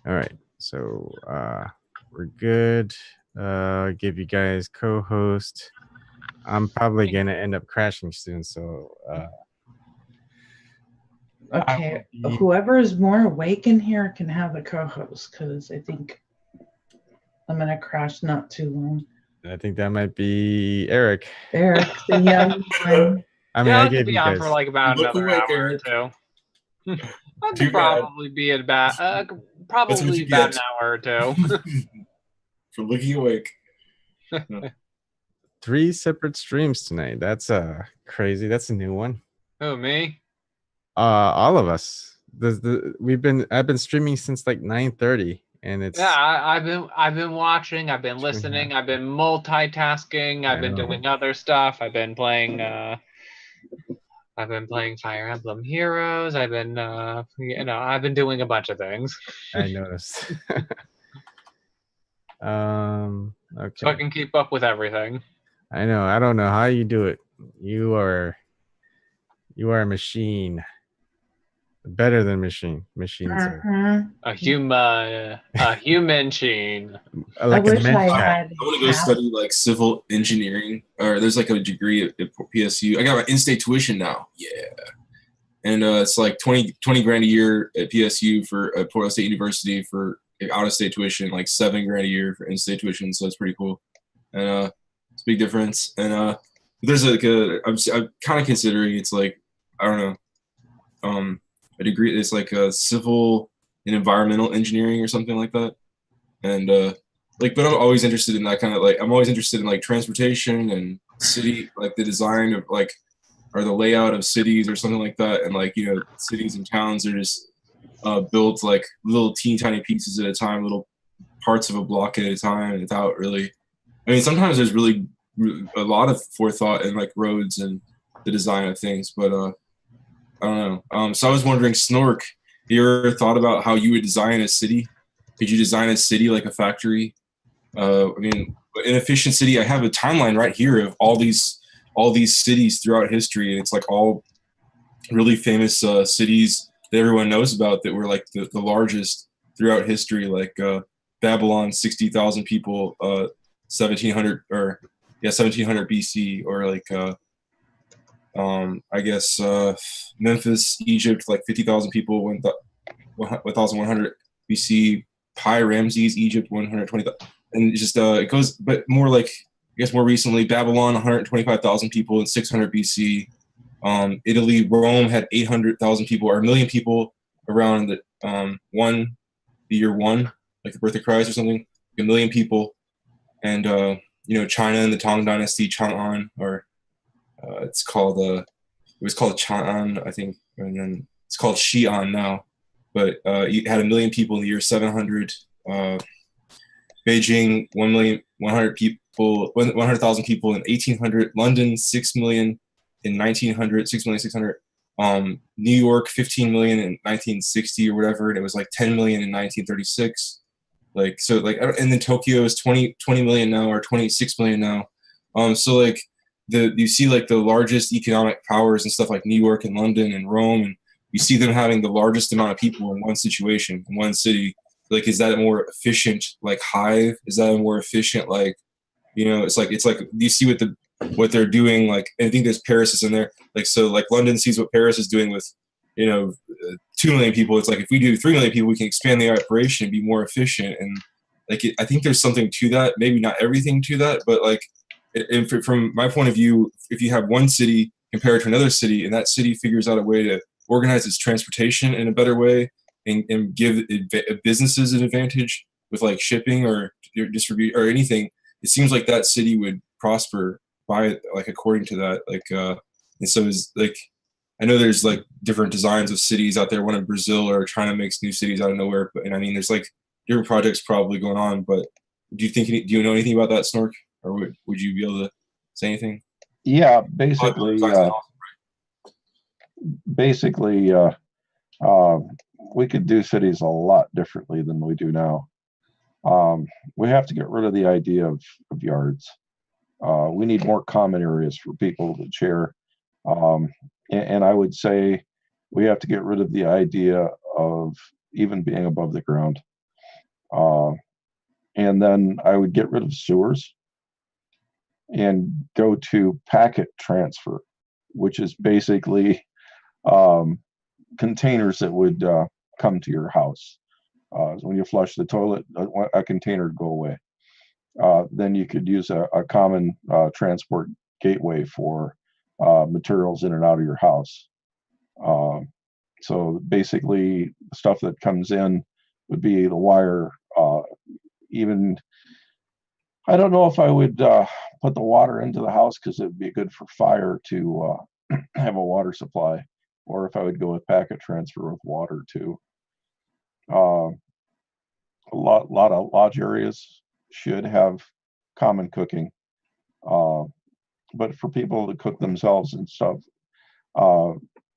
All right. So we're good. Give you guys co-host. I'm probably gonna end up crashing soon, so okay. Whoever is more awake in here can have a co-host, because I think I'm gonna crash not too long. I think that might be Eric. Eric, the young one. I mean, yeah, I gave be you on guys for like about another hour or two. I could probably be at about probably about an hour or two. For looking awake. 3 separate streams tonight. That's crazy. That's a new one. Oh, me? All of us. I've been streaming since like 9:30, and it's I've been watching. I've been listening. I've been multitasking. I've been doing other stuff. I've been playing Fire Emblem Heroes. I've been I've been doing a bunch of things. I noticed. Okay. So I can keep up with everything. I know. I don't know how you do it. You are a machine. Better than machines. A human machine. Like I wish I had. I want to go study like civil engineering, or there's like a degree at PSU. I got my in-state tuition now. Yeah. And it's like 20 grand a year at PSU for Portland State University for out-of-state tuition, like $7 grand a year for in-state tuition. So it's pretty cool. And it's a big difference. And there's like I'm kind of considering it's like, I don't know, a degree. It's like a civil and environmental engineering or something like that. And but I'm always interested in that kind of I'm always interested in like transportation and city, like the design of like, or the layout of cities or something like that. And like, cities and towns are just built like little teeny tiny pieces at a time, little parts of a block at a time, without really, I mean, sometimes there's really a lot of forethought in like roads and the design of things, but I don't know. So I was wondering, Snork, you ever thought about how you would design a city? Could you design a city like a factory? I mean, in Efficient City, I have a timeline right here of all these cities throughout history, and it's like all really famous cities that everyone knows about that were like the largest throughout history, like Babylon, 60,000 people, 1700 BC, or like I guess Memphis, Egypt, like 50,000 people, 1,100 BC. Pi Ramses, Egypt, 120,000, and just it goes, but more like, I guess more recently, Babylon, 125,000 people in 600 BC. Italy, Rome had 800,000 people, or 1,000,000 people around the year 1, like the birth of Christ or something, 1,000,000 people. And China in the Tang Dynasty, Chang'an, or it was called Chang'an, I think, and then it's called Xi'an now. But you had 1,000,000 people in the year 700. Beijing, 1,100,000 people, 100,000 people in 1800. London, 6 million in 1900, 6,600,000. New York, 15 million in 1960 or whatever, and it was like 10 million in 1936. Like, so like, and then Tokyo is 20 million now, or 26 million now. So like you see like the largest economic powers and stuff like New York and London and Rome, and you see them having the largest amount of people in one situation, in one city. Like, is that a more efficient like hive? Is that a more efficient like, it's like you see what they're doing, like, I think there's Paris is in there. Like, so like London sees what Paris is doing with 2 million people. It's like, if we do 3 million people, we can expand the operation and be more efficient. And like I think there's something to that. Maybe not everything to that, but like, from my point of view, if you have one city compared to another city, and that city figures out a way to organize its transportation in a better way, and give businesses an advantage with like shipping or distribute or anything, it seems like that city would prosper by like according to that. Like and so is like, I know there's like different designs of cities out there. One in Brazil, or China makes new cities out of nowhere. But, and I mean, there's like different projects probably going on. But do you know anything about that, Snork, or would you be able to say anything? Yeah, basically, we could do cities a lot differently than we do now. We have to get rid of the idea of yards. We need more common areas for people to share. And I would say we have to get rid of the idea of even being above the ground. And then I would get rid of sewers and go to packet transfer, which is basically containers that would come to your house. So when you flush the toilet, a container would go away. Then you could use a common transport gateway for materials in and out of your house. So basically, the stuff that comes in would be the wire. Even I don't know if I would put the water into the house because it would be good for fire to have a water supply, or if I would go with packet transfer with water too. A lot of lodge areas should have common cooking, but for people to cook themselves and stuff,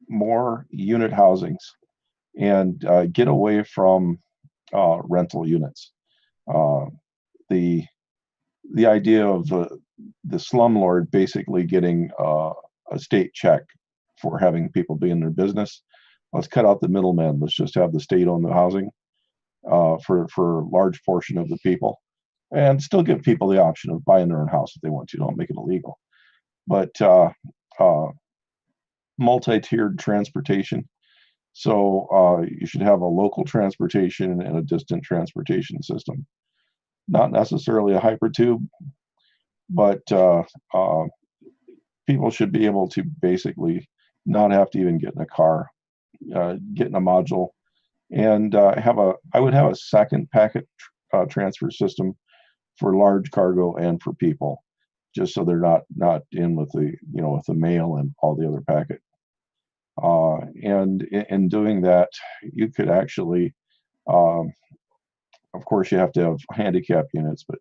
more unit housings, and get away from rental units. The idea of the slumlord basically getting a state check for having people be in their business. Let's cut out the middleman. Let's just have the state own the housing for a large portion of the people, and still give people the option of buying their own house if they want to. Don't make it illegal, but multi-tiered transportation. So you should have a local transportation and a distant transportation system. Not necessarily a hypertube, but people should be able to basically not have to even get in a car, get in a module, and I would have a second packet transfer system for large cargo and for people, just so they're not in with with the mail and all the other packet. And in doing that, you could actually, of course, you have to have handicap units, but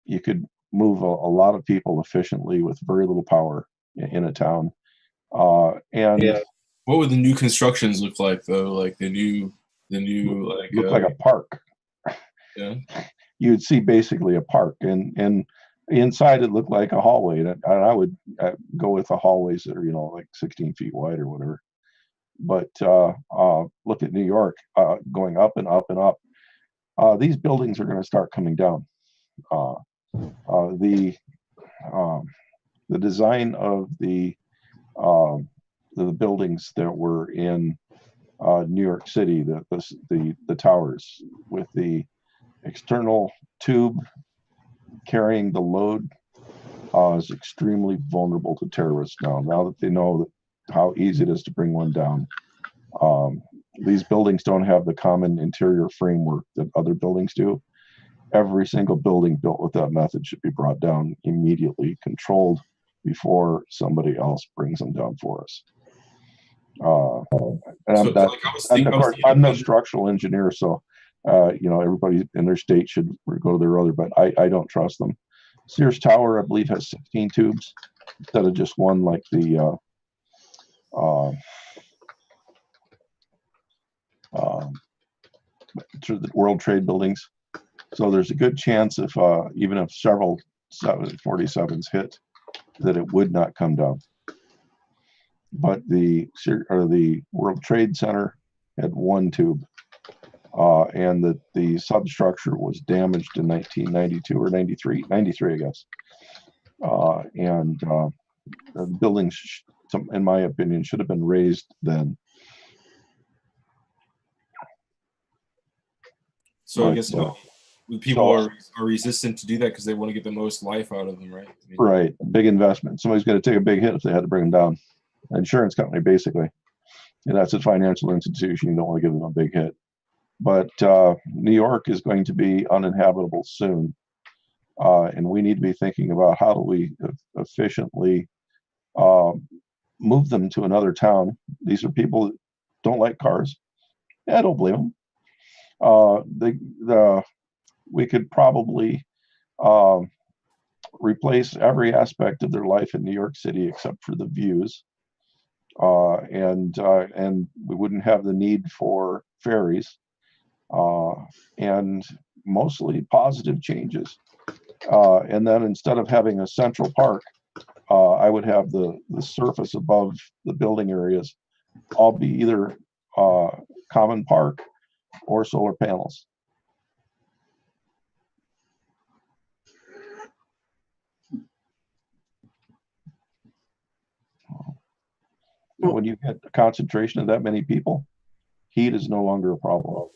you could move a lot of people efficiently with very little power in a town. And yeah. What would the new constructions look like, though? Like the new like look like a park. Yeah, you'd see basically a park, and inside it looked like a hallway. And I would go with the hallways that are like 16 feet wide or whatever. But look at New York, going up and up and up. These buildings are going to start coming down. The design of the buildings that were in New York City, the towers with the external tube carrying the load, is extremely vulnerable to terrorists now. Now that they know how easy it is to bring one down. These buildings don't have the common interior framework that other buildings do. Every single building built with that method should be brought down immediately, controlled, before somebody else brings them down for us. And I'm no structural engineer, so everybody in their state should go to their other, but I don't trust them. Sears Tower, I believe, has 16 tubes instead of just one, like the through the World Trade buildings. So there's a good chance if even if several 747s hit, that it would not come down. But the World Trade Center had one tube, and the substructure was damaged in 1992 or 93, I guess. And the buildings, in my opinion, should have been raised then. So I guess people are resistant to do that because they want to get the most life out of them, right? Right, big investment. Somebody's going to take a big hit if they had to bring them down. An insurance company, basically, and that's a financial institution. You don't want to give them a big hit. But New York is going to be uninhabitable soon, and we need to be thinking about how do we efficiently move them to another town. These are people that don't like cars. I don't blame them. We could probably replace every aspect of their life in New York City except for the views, and we wouldn't have the need for ferries, and mostly positive changes. And then instead of having a central park, I would have the surface above the building areas all be either common park or solar panels. when you get a concentration of that many people, heat is no longer a problem.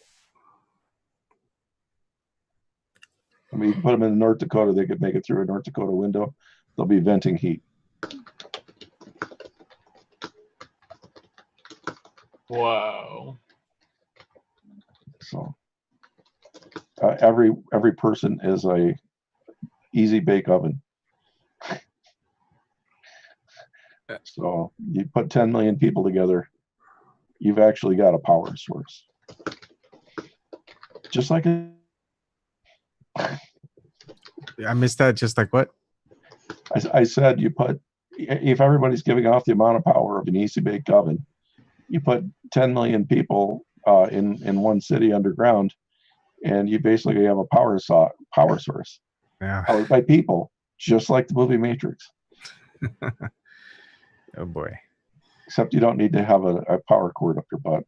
I mean, you put them in North Dakota, they could make it through a North Dakota window. They'll be venting heat. Whoa. So every person is a easy bake oven. So you put 10 million people together, you've actually got a power source. Just like I missed that. Just like what? I said, if everybody's giving off the amount of power of an easy baked oven, you put 10 million people in one city underground, and you basically have a power source. Yeah. Powered by people, just like the movie Matrix. Oh boy. Except you don't need to have a power cord up your butt.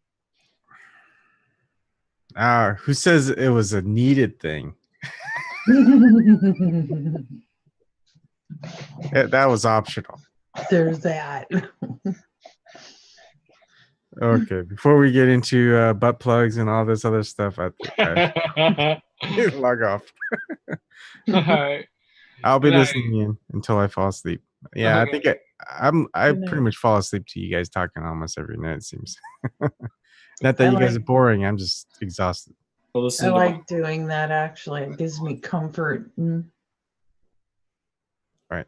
Who says it was a needed thing? That was optional. There's that. Okay, before we get into butt plugs and all this other stuff, I log off. All right. I'll be Good night. listening in until I fall asleep. Yeah, Okay. I think I Good pretty night. much fall asleep to you guys talking almost every night, it seems. Not that I you guys like- are boring, I'm just exhausted. I'll I listen to like doing that, actually. It gives me comfort. Right.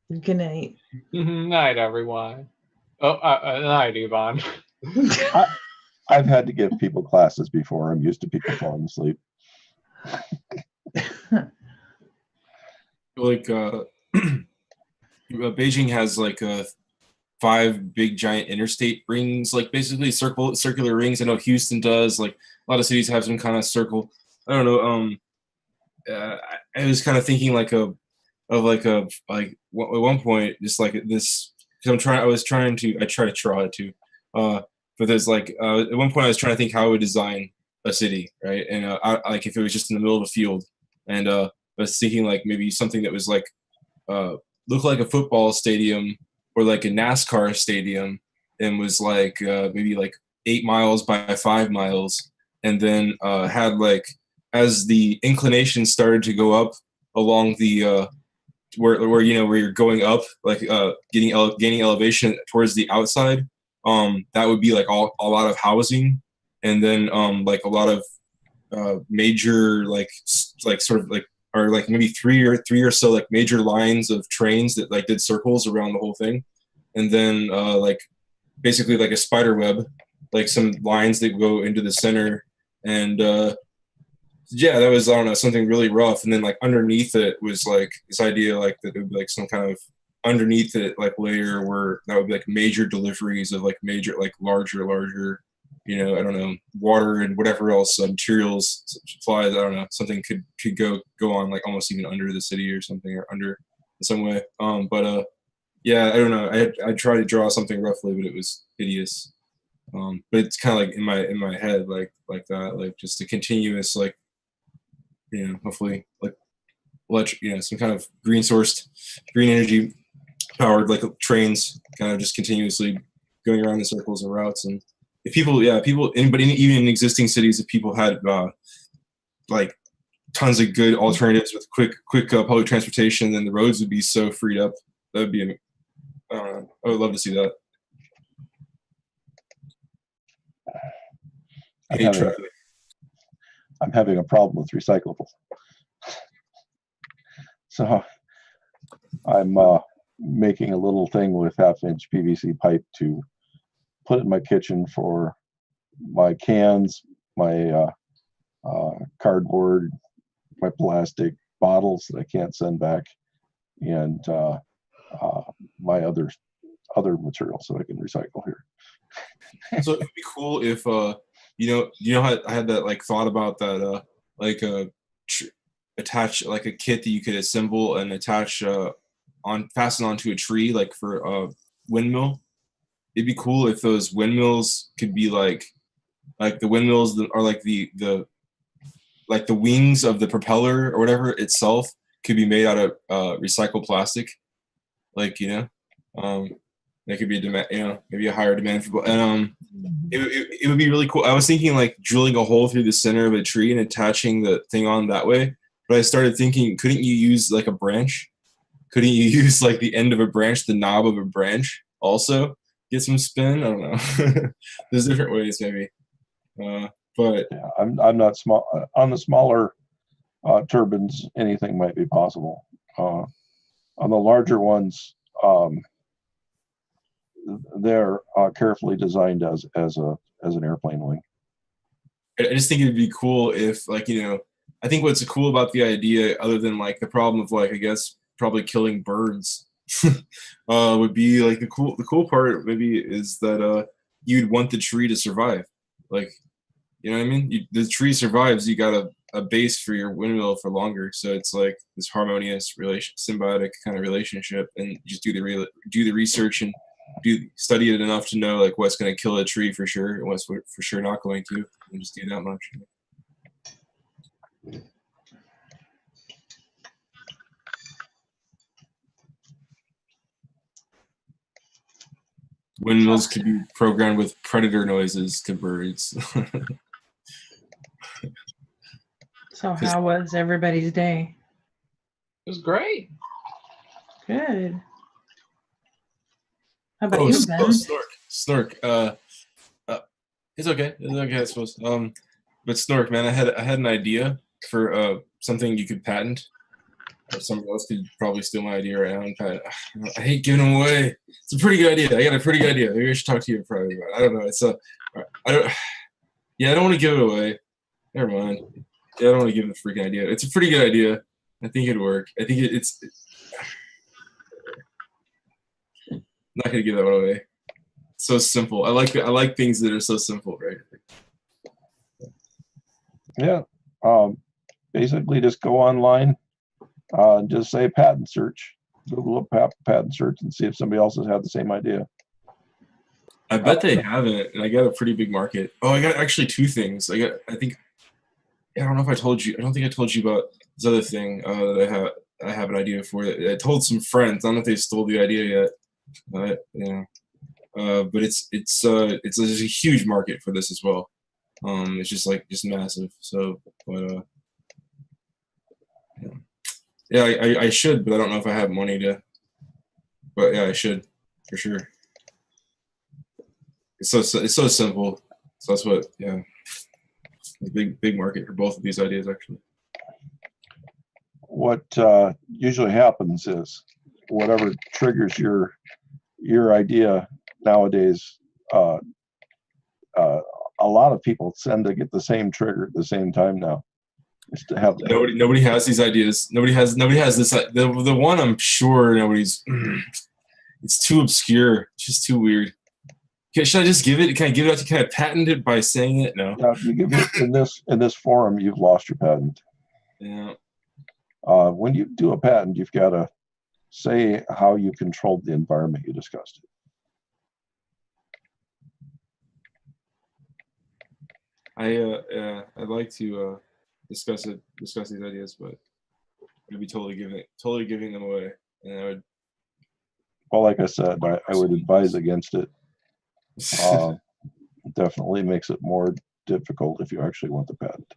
Good night. Night, everyone. Oh, night, Ebon. I've had to give people classes before. I'm used to people falling asleep. like Beijing has like 5 big giant interstate rings, like basically circular rings. I know Houston does. Like a lot of cities have some kind of circle. I don't know. I was kind of thinking like at one point, just like this, because I try to draw it too. But there's like at one point I was trying to think how I would design a city, right? And like if it was just in the middle of a field, and I was thinking like maybe something that was like looked like a football stadium or like a NASCAR stadium, and was like maybe like 8 miles by 5 miles, and then had like, as the inclination started to go up along the where you're going up, like gaining elevation towards the outside, that would be like a lot of housing, and then like a lot of major like sort of like, or like maybe three or so like major lines of trains that like did circles around the whole thing, and then like basically like a spider web, like some lines that go into the center, and yeah, that was, I don't know, something really rough. And then like underneath it was like this idea like that it would be like some kind of underneath it like layer where that would be like major deliveries of like major like larger I don't know, water and whatever else, materials, supplies, I don't know, something could go on like almost even under the city or something, or under in some way. Yeah, I don't know. I tried to draw something roughly, but it was hideous. But it's kind of like in my head like that, like just a continuous like, hopefully like some kind of green energy powered like trains, kind of just continuously going around in circles and routes. And if anybody even in existing cities, if people had like tons of good alternatives with quick public transportation, then the roads would be so freed up. That would be, I don't know, I would love to see that. I'm having a problem with recyclables. So I'm making a little thing with 1/2-inch PVC pipe to put in my kitchen for my cans, my cardboard, my plastic bottles that I can't send back, and my other materials that I can recycle here. So it'd be cool if how I had that like thought about that attach like a kit that you could assemble and attach fasten onto a tree, like for a windmill. It'd be cool if those windmills could be like the windmills that are like the wings of the propeller or whatever itself could be made out of recycled plastic, and That could be a demand, maybe a higher demand for. And it would be really cool. I was thinking like drilling a hole through the center of a tree and attaching the thing on that way. But I started thinking, couldn't you use like a branch? Couldn't you use like the end of a branch, the knob of a branch, also get some spin? I don't know. There's different ways, maybe. But yeah, I'm not small on the smaller turbines. Anything might be possible. On the larger ones, they're carefully designed as an airplane wing. I just think it'd be cool if, like, I think what's cool about the idea, other than like the problem of like, I guess probably killing birds, would be like the cool part maybe is that you'd want the tree to survive. Like, you know what I mean? The tree survives, you got a base for your windmill for longer. So it's like this harmonious symbiotic kind of relationship, and you just do the research and study it enough to know like what's going to kill a tree for sure and what's for sure not going to, and just do that much. Windmills could be programmed with predator noises to birds. So how was everybody's day? It was great. Good. How about you, Ben? Snork. It's okay. It's okay, I suppose. But Snork, man, I had an idea for something you could patent. Or someone else could probably steal my idea right now and patent. I hate giving them away. It's a pretty good idea. I got a pretty good idea. Maybe I should talk to you probably about it. I don't know. I don't want to give it away. Never mind. Yeah, I don't want to give the freaking idea. It's a pretty good idea. I think it'd work. I think it's I'm not gonna give that one away. It's so simple. I like things that are so simple, right? Yeah. Basically, just go online, just say patent search, Google a patent search, and see if somebody else has had the same idea. I bet they haven't, and I got a pretty big market. Oh, I got actually two things. I don't know if I told you. I don't think I told you about this other thing that I have an idea for. I told some friends. I don't know if they stole the idea yet. But it's there's a huge market for this as well. It's just massive. So, but yeah, I should, but I don't know if I have money to. But yeah, I should for sure. It's so simple. So that's what, yeah. Big market for both of these ideas, actually. What usually happens is whatever triggers your idea nowadays, a lot of people tend to get the same trigger at the same time now. Just to have nobody has these ideas. Nobody has this. The one I'm sure nobody's. It's too obscure. It's just too weird. Should I just give it? Can I give it out to? Can I patent it by saying it? No. If you give it in this forum, you've lost your patent. Yeah. When you do a patent, you've got to say how you controlled the environment you discussed. I'd like to discuss these ideas, but I'd be totally giving them away, and I would. Well, like I said, I would advise against it. Definitely makes it more difficult if you actually want the patent.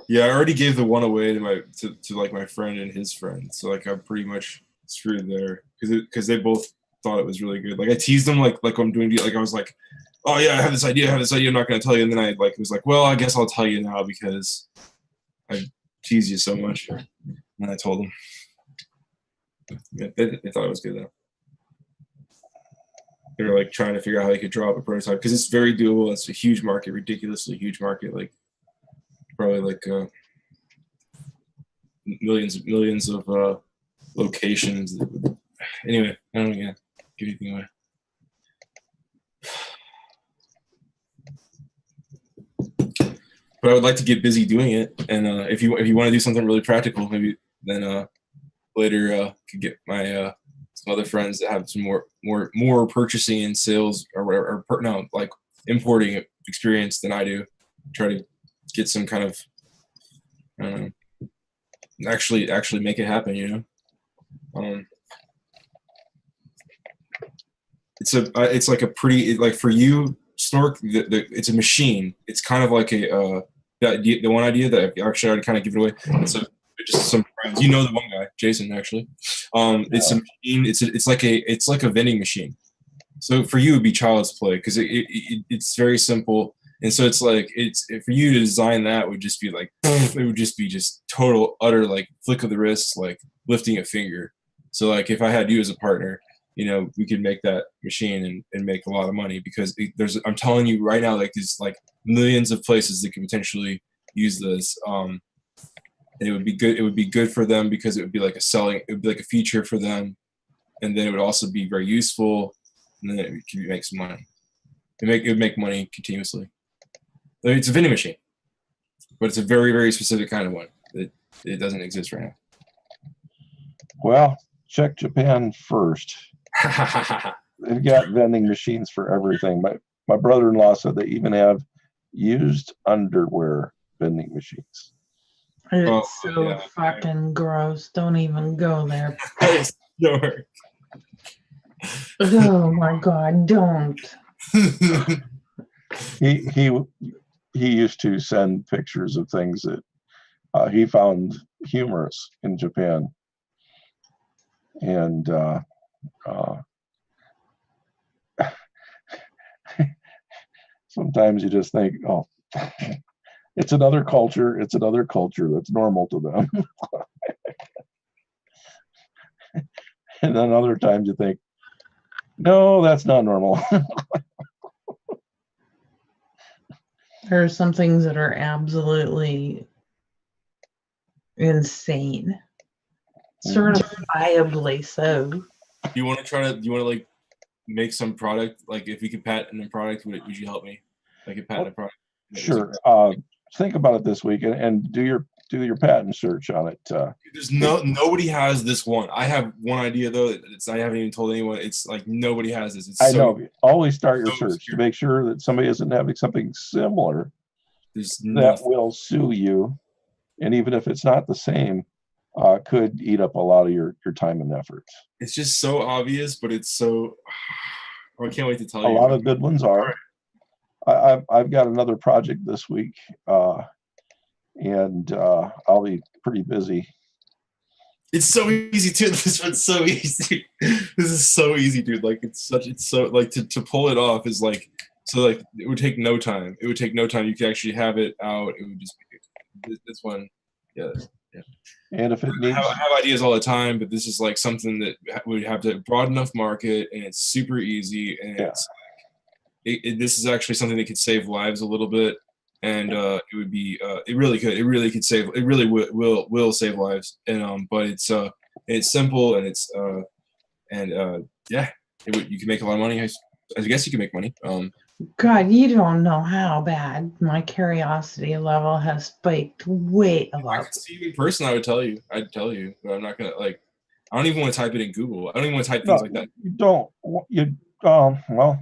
Yeah, I already gave the one away to like my friend and his friend, so like I'm pretty much screwed there because they both thought it was really good. Like I teased them like I'm doing, like I was like, oh yeah, I have this idea, I'm not going to tell you, and then I was like, well, I guess I'll tell you now because I teased you so much, and I told them. Yeah, they thought it was good though. They were like trying to figure out how they could draw up a prototype because it's very doable. It's a huge market, ridiculously huge market, like probably like millions of locations. Anyway, I don't want to give anything away. But I would like to get busy doing it, and if you want to do something really practical, maybe then later could get my some other friends that have some more purchasing and sales or whatever, like importing experience than I do. Try to get some kind of actually make it happen, you know. it's like a pretty, like for you, Snork, it's a machine. It's kind of like the one idea that I actually already kind of give it away. It's just some friends. You know the one guy, Jason, actually. It's a machine. It's like a vending machine. So for you, it'd be child's play because it's very simple. And so it's like for you to design that would just be like it would just be total utter like flick of the wrist, like lifting a finger. So like if I had you as a partner, you know, we could make that machine and make a lot of money because I'm telling you right now, like there's like millions of places that could potentially use this. And it would be good. It would be good for them because it would be like it would be like a feature for them, and then it would also be very useful, and then it could make some money. It would make money continuously. It's a vending machine, but it's a very, very specific kind of one. It doesn't exist right now. Well, check Japan first. They've got vending machines for everything. My brother-in-law said they even have used underwear vending machines. It's fucking gross. Don't even go there. Sure. Oh my God, don't. He used to send pictures of things that he found humorous in Japan. And sometimes you just think, oh, it's another culture. It's another culture that's normal to them. And then other times you think, no, that's not normal. There are some things that are absolutely insane. Certifiably so. Do you want to like make some product? Like if you could patent a product, would you help me? Like a patent a product? Sure. Think about it this week and do your patent search on it. There's nobody has this one. I have one idea though. I haven't even told anyone. It's like nobody has this. I know. Always start your search to make sure that somebody isn't having something similar that will sue you, and even if it's not the same, could eat up a lot of your time and effort. It's just so obvious, but it's so. I can't wait to tell you. A lot of good ones are. I've got another project this week, and I'll be pretty busy. It's so easy too. This one's so easy. This is so easy, dude. Like it's so like to pull it off is like so like it would take no time. It would take no time. You could actually have it out. It would just be this one. Yeah. And if it needs, I have ideas all the time, but this is like something that would have to broad enough market, and it's super easy, and this is actually something that could save lives a little bit, and it would be it really could save, it really will save lives, and but it's simple, and it's you can make a lot of money. I guess you can make money. God, you don't know how bad my curiosity level has spiked way up. If I could see you in person, I'd tell you, but I'm not gonna I don't even want to type it in Google. I don't even want to type things like that. You don't. Well,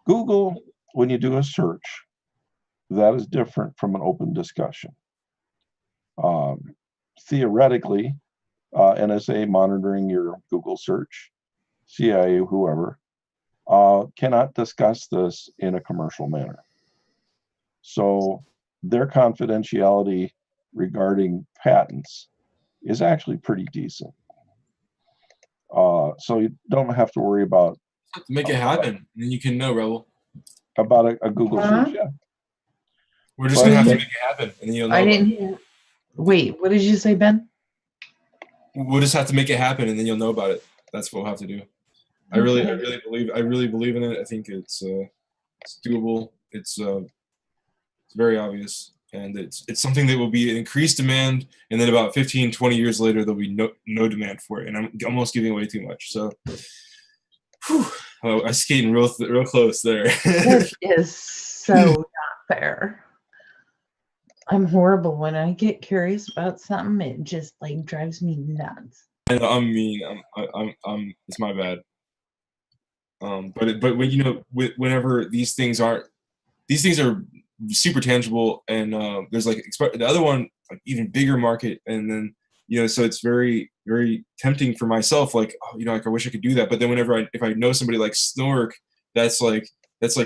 Google, when you do a search, that is different from an open discussion. Theoretically, NSA monitoring your Google search, CIA, whoever, cannot discuss this in a commercial manner. So their confidentiality regarding patents is actually pretty decent. So you don't have to worry about make it happen, and you can know, Rebel. About a Google search, yeah. We're just gonna have to make it happen, and then you'll know. I didn't hear. Wait, what did you say, Ben? We'll just have to make it happen, and then you'll know about it. That's what we'll have to do. I really believe in it. I think it's doable. It's very obvious, and it's something that will be in increased demand, and then about 15, 20 years later, there'll be no demand for it, and I'm almost giving away too much. So, I'm skating real close there. This is so not fair. I'm horrible when I get curious about something. It just like drives me nuts. I'm mean. I'm. It's my bad. But when whenever these things are super tangible, and there's like the other one, like even bigger market, and then so it's very very tempting for myself. Like, oh, you know, like I wish I could do that. But then whenever if I know somebody like Snork, that's like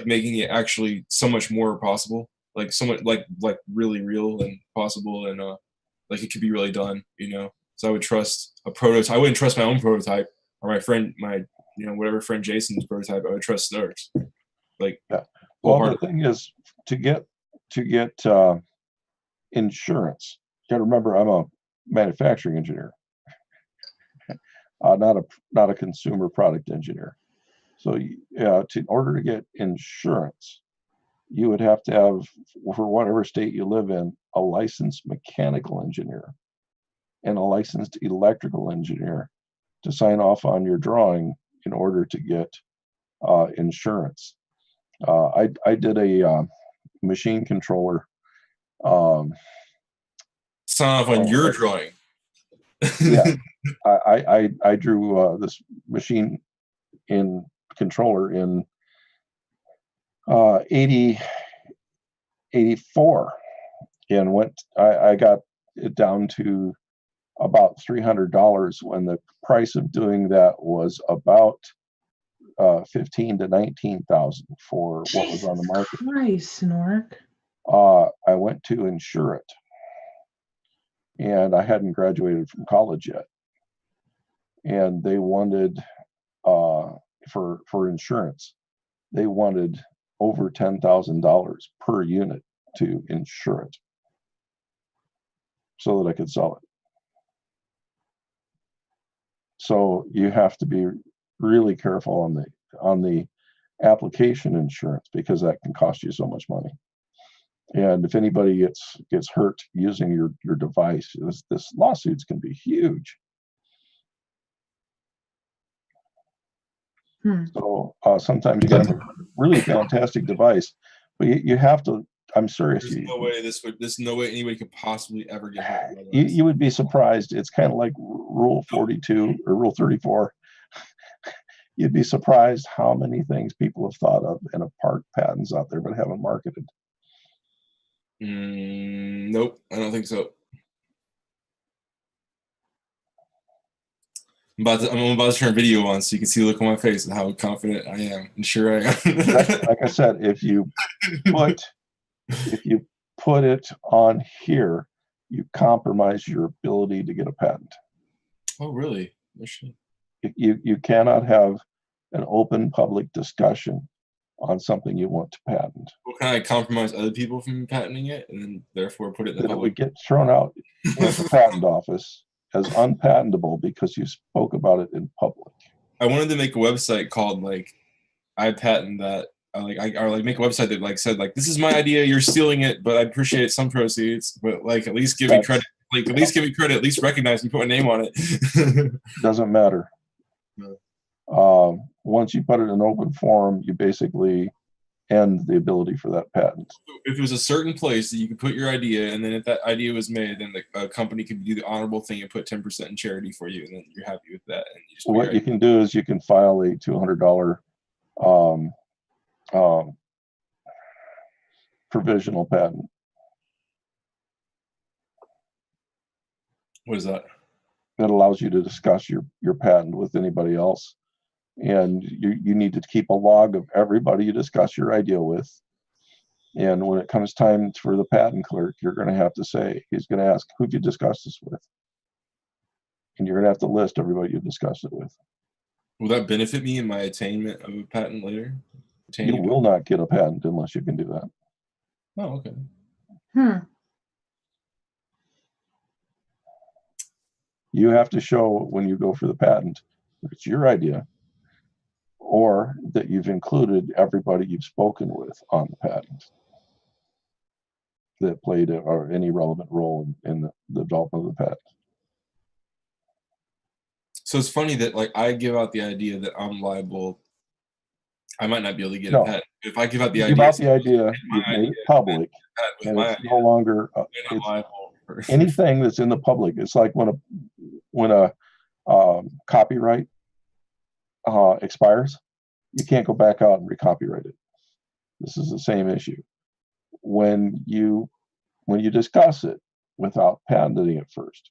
making it actually so much more possible. Like somewhat like really real and possible, and like it could be really done, you know. So I would trust a prototype. I wouldn't trust my own prototype or my friend, whatever friend Jason's prototype. I would trust Snork's. Like, yeah. Well, the thing is to get insurance. You got to remember, I'm a manufacturing engineer, not a consumer product engineer. So, in order to get insurance, you would have to have, for whatever state you live in, a licensed mechanical engineer and a licensed electrical engineer to sign off on your drawing in order to get insurance. I did a machine controller. Sign off on your drawing. Yeah, I drew this machine in controller in 84, and I got it down to about $300 when the price of doing that was about 15 to 19,000 for what was on the market. Nice, Snork. I went to insure it, and I hadn't graduated from college yet, and they wanted for insurance, they wanted over $10,000 per unit to insure it so that I could sell it. So you have to be really careful on the application insurance, because that can cost you so much money. And if anybody gets hurt using your device, this lawsuits can be huge. So sometimes you get a really fantastic device, but you have to. I'm serious. There's no way anybody could possibly ever get hurt. You would be surprised. It's kind of like Rule 42 or Rule 34. You'd be surprised how many things people have thought of and have parked patents out there but haven't marketed. Nope, I don't think so. I'm about to turn video on so you can see the look on my face and how confident I am and sure I am. Like I said, if you put it on here, you compromise your ability to get a patent. Oh, really? You cannot have an open public discussion on something you want to patent. Well, can I compromise other people from patenting it and then therefore put it in the public? It would get thrown out with the patent office as unpatentable because you spoke about it in public. I wanted to make a website called like I patent that, or make a website that like said like this is my idea, you're stealing it, but I appreciate some proceeds, but like at least give me credit. Like at least give me credit, at least recognize me, put my name on it. Doesn't matter. No. Once you put it in open forum, you basically end the ability for that patent. If it was a certain place that you could put your idea, and then if that idea was made, then the company could do the honorable thing and put 10% in charity for you, and then you're happy with that. And what you can do is you can file a $200 provisional patent. What is that? That allows you to discuss your patent with anybody else. And you need to keep a log of everybody you discuss your idea with. And when it comes time for the patent clerk, you're going to have to say, he's going to ask, who'd you discuss this with? And you're going to have to list everybody you discussed it with. Will that benefit me in my attainment of a patent later? You will not get a patent unless you can do that. Oh, okay. You have to show when you go for the patent that it's your idea, or that you've included everybody you've spoken with on the patent that played or any relevant role in the development of the patent. So it's funny that like I give out the idea that I'm liable. I might not be able to get a patent. If I give out the idea, you've made it public, and it's no longer anything that's in the public. It's like when a copyright expires, you can't go back out and recopyright it. This is the same issue. When you discuss it without patenting it first,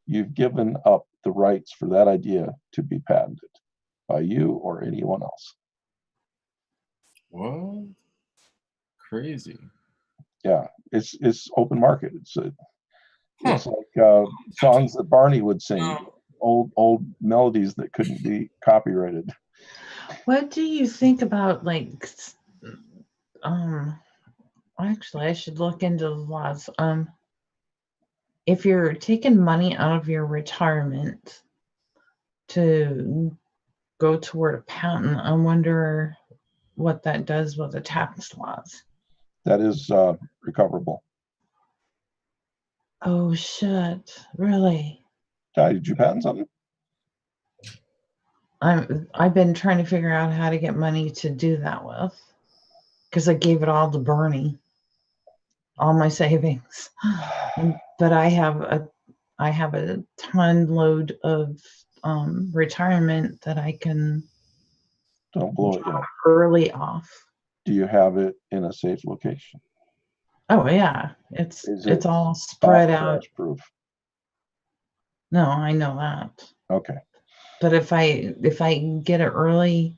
you've given up the rights for that idea to be patented by you or anyone else. What? Crazy. Yeah, it's open market. It's like songs that Barney would sing, old melodies that couldn't be copyrighted. What do you think about, like, actually I should look into the laws. If you're taking money out of your retirement to go toward a patent, I wonder what that does with the tax laws. That is recoverable. Oh shit, really? Did you patent something? I've been trying to figure out how to get money to do that with, because I gave it all to Bernie, all my savings. But I have a ton load of retirement that I can Don't blow it yet. early off. Do you have it in a safe location? Oh yeah, it's all spread out. Proof. No, I know that. Okay. But if I get an early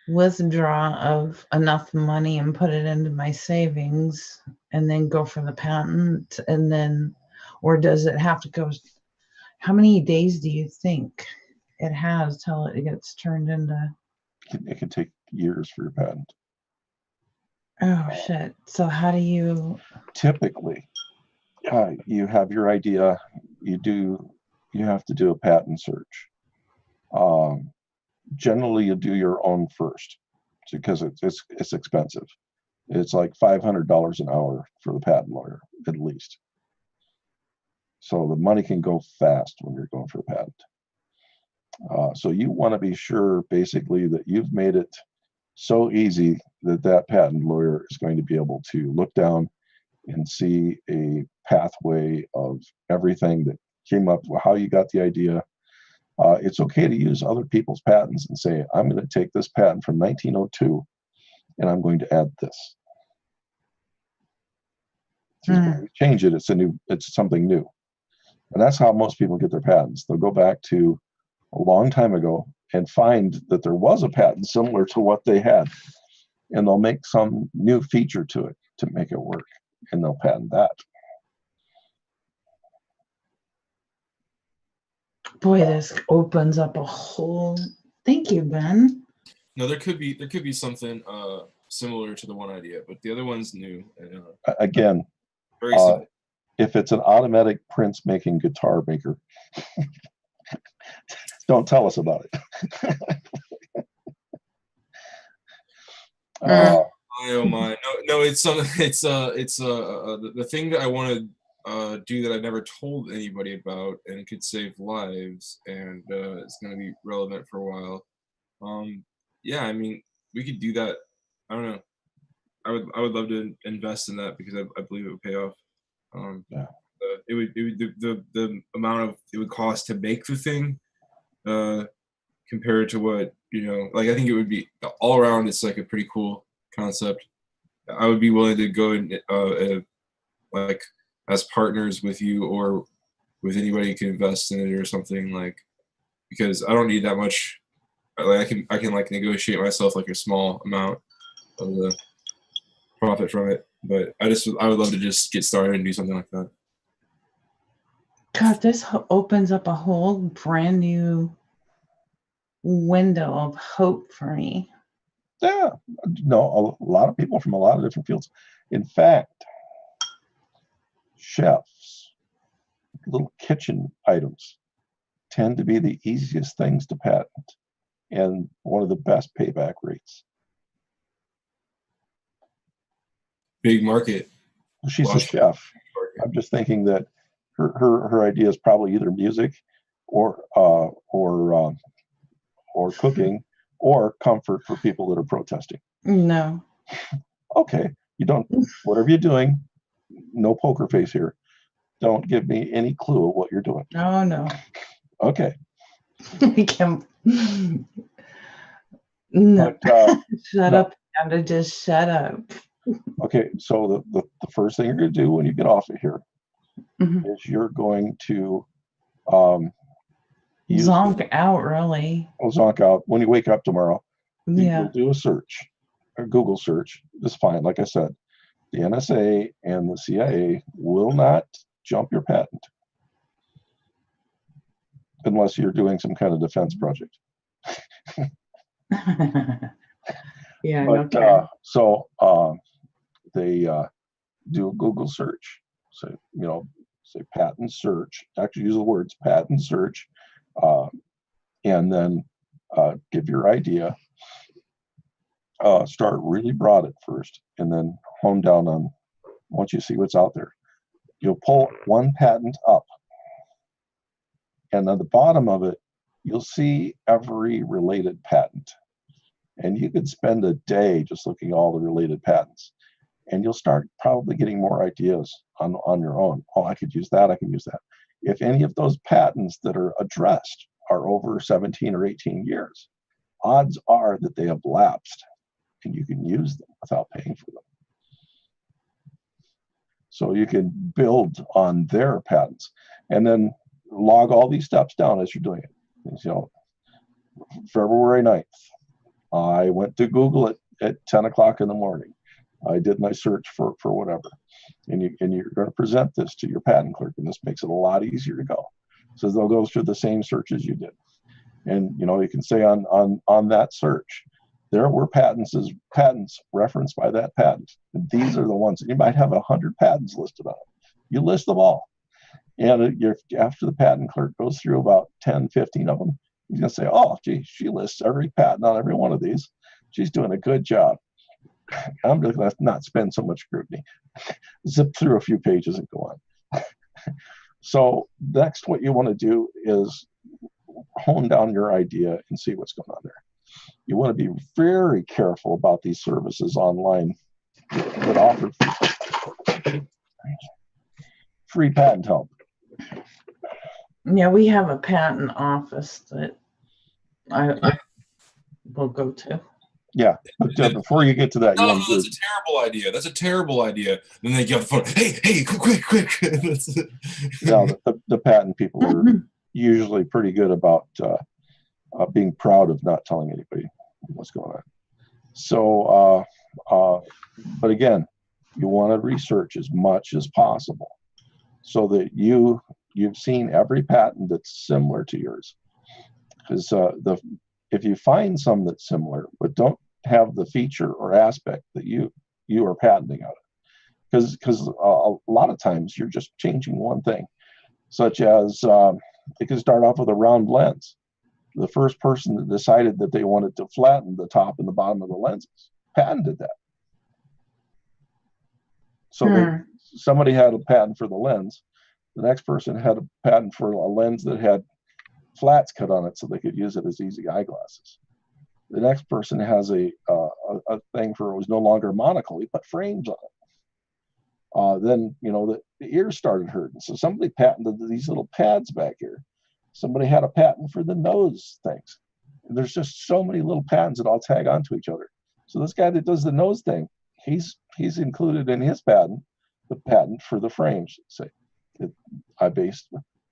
withdraw of enough money and put it into my savings and then go for the patent, and then, or does it have to go? How many days do you think it has till it gets turned into? It can take years for your patent. Oh shit! So how do you? Typically, you have your idea. You have to do a patent search. Generally, you do your own first because it's expensive. It's like $500 an hour for the patent lawyer at least. So the money can go fast when you're going for a patent. So you want to be sure, basically, that you've made it so easy that patent lawyer is going to be able to look down and see a pathway of everything that came up, how you got the idea. It's okay to use other people's patents and say, I'm going to take this patent from 1902 and I'm going to add this. When we change it, it's something new. And that's how most people get their patents. They'll go back to a long time ago and find that there was a patent similar to what they had. And they'll make some new feature to it to make it work. And they'll patent that. Boy, this opens up a whole. Thank you, Ben. No, there could be something similar to the one idea, but the other one's new. And, again, very simple. If it's an automatic Prince making guitar maker, don't tell us about it. Oh my! No, it's something. It's the thing that I want to do that I never told anybody about, and it could save lives, and it's going to be relevant for a while. Yeah, I mean, we could do that. I don't know. I would love to invest in that because I believe it would pay off. Yeah. It would the amount of it would cost to make the thing, compared to what like I think it would be all around. It's like a pretty cool concept. I would be willing to go and like as partners with you or with anybody who can invest in it or something, like, because I don't need that much. Like I can like negotiate myself like a small amount of the profit from it, but I would love to just get started and do something like that. God, this opens up a whole brand new window of hope for me. Yeah, no, a lot of people from a lot of different fields. In fact, chefs, little kitchen items tend to be the easiest things to patent and one of the best payback rates. Big market. She's a chef. I'm just thinking that her idea is probably either music or cooking or comfort for people that are protesting. No. Okay, you don't, whatever you're doing, no poker face here. Don't give me any clue of what you're doing. Oh no. Okay. No. But, shut up. Amanda, just shut up. Okay, so the first thing you're going to do when you get off of here is you're going to Zonk out, really. Oh, zonk out. When you wake up tomorrow, Yeah. you'll do a search, a Google search. It's fine. Like I said, the NSA and the CIA will not jump your patent unless you're doing some kind of defense project. Yeah, But okay. they do a Google search. So, say patent search. Actually, use the words patent search, and then give your idea. Start really broad at first, and then hone down on once you see what's out there. You'll pull one patent up, and on the bottom of it, you'll see every related patent. And you could spend a day just looking at all the related patents, and you'll start probably getting more ideas on your own. Oh, I could use that. I can use that. If any of those patents that are addressed are over 17 or 18 years, odds are that they have lapsed, and you can use them without paying for them. So you can build on their patents, and then log all these steps down as you're doing it. February 9th, I went to Google at 10 o'clock in the morning. I did my search for whatever. And you're going to present this to your patent clerk, and this makes it a lot easier to go. So they'll go through the same search as you did. And you can say on that search, there were patents referenced by that patent. And these are the ones. You might have 100 patents listed on it. You list them all. And after the patent clerk goes through about 10, 15 of them, he's going to say, oh, gee, she lists every patent on every one of these. She's doing a good job. I'm just going to not spend so much scrutiny. Zip through a few pages and go on. So next, what you want to do is hone down your idea and see what's going on there. You want to be very careful about these services online that offer free patent help. Yeah, we have a patent office that I will go to. Yeah, but before you get to that, No, that's a terrible idea. That's a terrible idea. Then they get on the phone. Hey, quick. Yeah, the patent people are usually pretty good about being proud of not telling anybody what's going on. So, but again, you want to research as much as possible so that you've seen every patent that's similar to yours. Because if you find some that's similar but don't have the feature or aspect that you are patenting out of, because a lot of times you're just changing one thing, such as it can start off with a round lens. The first person that decided that they wanted to flatten the top and the bottom of the lenses patented that. So somebody had a patent for the lens. The next person had a patent for a lens that had flats cut on it so they could use it as easy eyeglasses. The next person has a thing for it was no longer a monocle. He put frames on it. Then the ears started hurting, so somebody patented these little pads back here. Somebody had a patent for the nose things. And there's just so many little patents that all tag onto each other. So this guy that does the nose thing, he's included in his patent the patent for the frames. Say, I based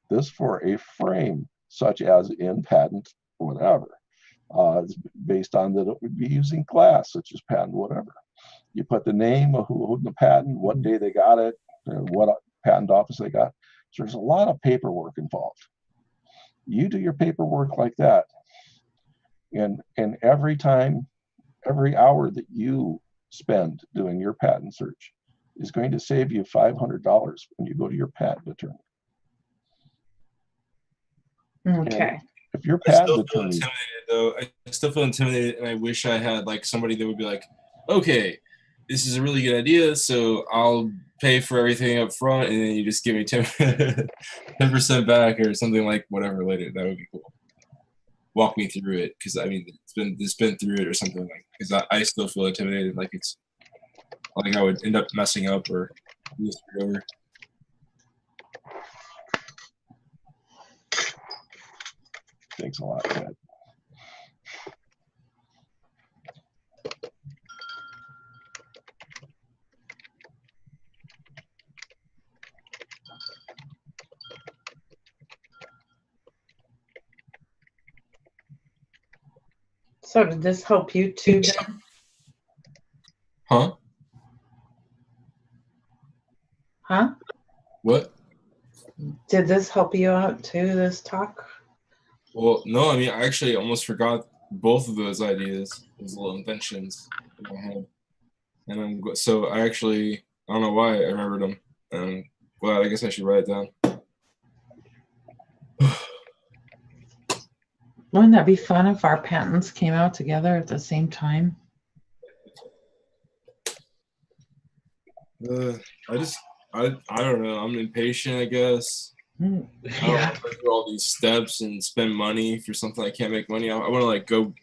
this for a frame, such as in patent whatever. It's based on that it would be using glass, such as patent whatever. You put the name of who owned the patent, what day they got it, what patent office they got. So there's a lot of paperwork involved. You do your paperwork like that, and every hour that you spend doing your patent search is going to save you $500 when you go to your patent attorney. Okay. And if your I still patent feel attorney, intimidated, though. I still feel intimidated, and I wish I had like somebody that would be like, okay, this is a really good idea, so I'll pay for everything up front, and then you just give me 10% back or something like whatever later. That would be cool. Walk me through it, because I mean, it's been through it or something like. Because I still feel intimidated, like it's like I would end up messing up or lose it over. thanks a lot, Ted. So did this help you too, Ben? Huh? Huh? What? Did this help you out too, this talk? Well, no, I mean, I actually almost forgot both of those ideas, those little inventions in my head. And so I actually, I don't know why I remembered them. Well, I guess I should write it down. Wouldn't that be fun if our patents came out together at the same time? I don't know. I'm impatient, I guess. I don't want to go through all these steps and spend money for something I can't make money on. I want to like go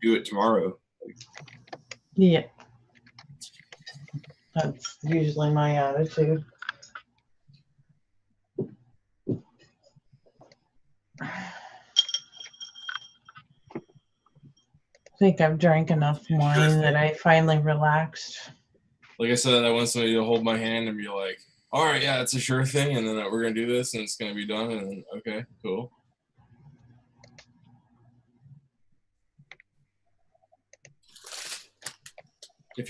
do it tomorrow. Yeah. That's usually my attitude. I think I've drank enough wine that I finally relaxed. Like I said, I want somebody to hold my hand and be like, all right, yeah, it's a sure thing, and then we're going to do this, and it's going to be done, and then, okay, cool. If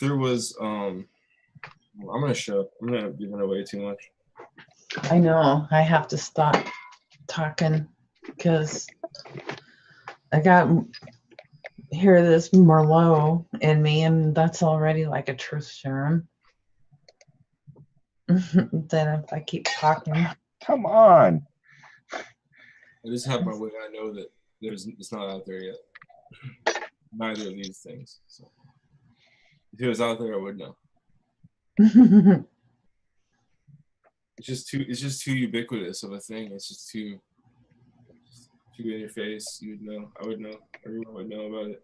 there was, I'm going to shut. I'm not giving away too much. I know. I have to stop talking because I got hear this Merlot in me, and that's already like a truth serum. Then if I keep talking, Come on. I just have my way. I know that it's not out there yet. Neither of these things. So if it was out there, I would know. It's just too ubiquitous of a thing. It's just too in your face. You would know. I would know. Everyone would know about it.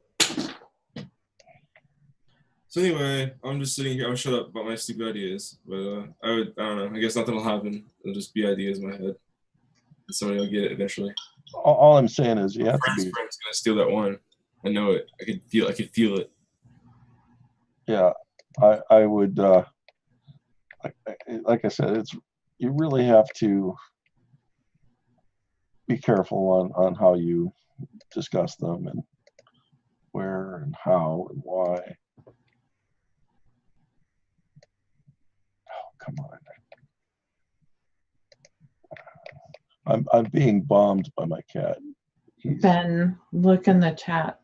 So anyway, I'm just sitting here. I'm shut up about my stupid ideas. But I don't know. I guess nothing will happen. It'll just be ideas in my head. And somebody will get it eventually. All I'm saying is you have to be. Friend's gonna steal that one. I know it. I could feel it. Yeah, I would. Like I said, you really have to be careful on how you discuss them and where and how and why. Oh, come on. I'm being bombed by my cat. Ben, look in the chat.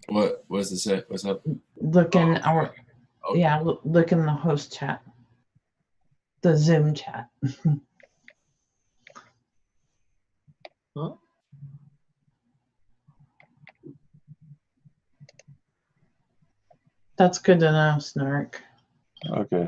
What does it say? What's up? Look in our yeah, look in the host chat. The Zoom chat. Huh? That's good to know, Snark. Okay.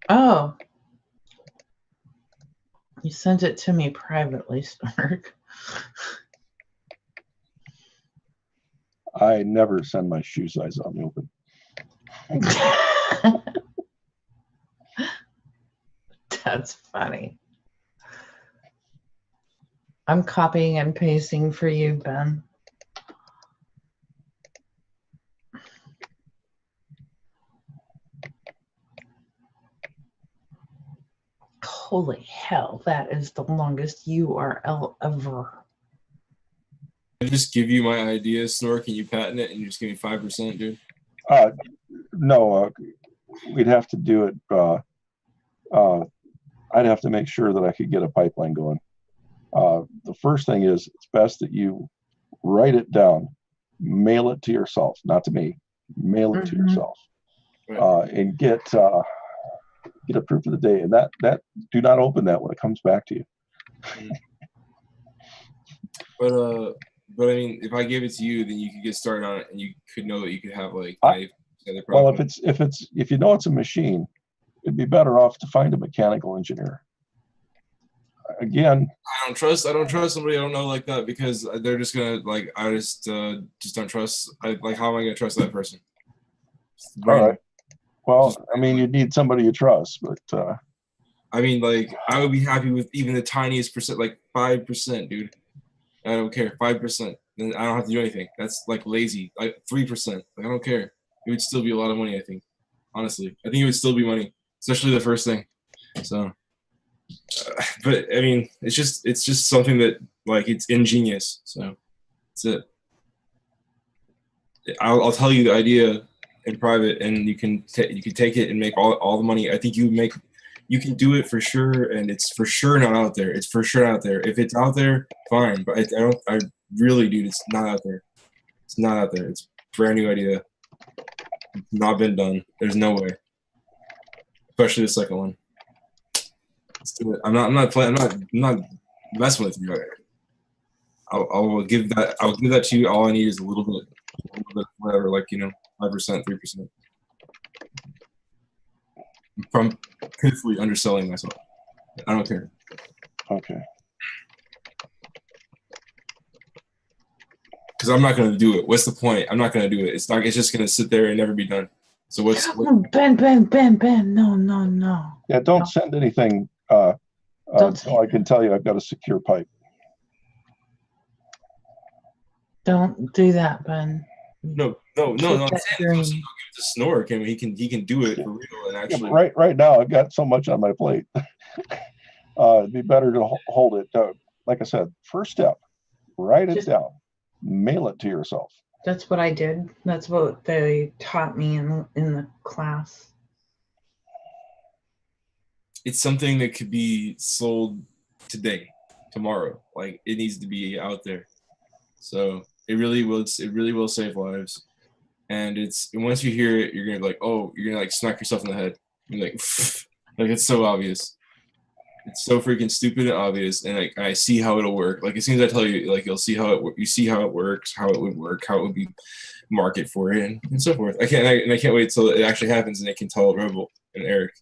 Oh. You sent it to me privately, Snark. I never send my shoe size out in the open. That's funny. I'm copying and pasting for you, Ben. Holy hell, that is the longest URL ever. I just give you my idea, Snork, and you patent it, and you just give me 5%, dude. No, we'd have to do it. I'd have to make sure that I could get a pipeline going. The first thing is it's best that you write it down, mail it to yourself, not to me. Mail it to yourself, and get a proof of the day. And that do not open that when it comes back to you. But I mean, if I gave it to you, then you could get started on it, and you could know that you could have like. Well, if you know it's a machine, it'd be better off to find a mechanical engineer. Again, I don't trust somebody I don't know like that, because they're just gonna like. I just don't trust. Like, how am I gonna trust that person? All right. Well, I mean, you need somebody you trust, but I mean, like, I would be happy with even the tiniest percent, like 5%, dude. I don't care, 5%. Then I don't have to do anything. That's like lazy. Like 3%. Like, I don't care. It would still be a lot of money, I think. Honestly, I think it would still be money, especially the first thing. So, but I mean, it's just something that like it's ingenious. So that's it. I'll tell you the idea in private, and you can take it and make all the money. I think you can do it for sure, and it's for sure not out there. It's for sure out there. If it's out there, fine. But I really, dude, it's not out there. It's not out there. It's a brand new idea. It's not been done. There's no way. Especially the second one. Let's do it. I'm not messing with you. I'll give that to you. All I need is a little bit, whatever, like 5%, 3%. I'm pitifully underselling myself. I don't care. Okay. Because I'm not going to do it. What's the point? I'm not going to do it. It's just going to sit there and never be done. So what's Ben, no. Yeah, don't send anything until I can tell you I've got a secure pipe. Don't do that, Ben. No. I'm saying give it to Snork, and he can do it for real and actually. Yeah, right now I've got so much on my plate. It'd be better to hold it. Like I said, first step, write it down, mail it to yourself. That's what I did. That's what they taught me in the class. It's something that could be sold today, tomorrow. Like, it needs to be out there. So it really will save lives. And once you hear it, you're gonna be like, oh, you're gonna like smack yourself in the head. You're like, like, it's so obvious. It's so freaking stupid and obvious, and like I see how it'll work. Like, as soon as I tell you, like, you'll see how you see how it works, how it would work, how it would be market for it, and so forth. I can't wait till it actually happens, and I can tell Rebel and Eric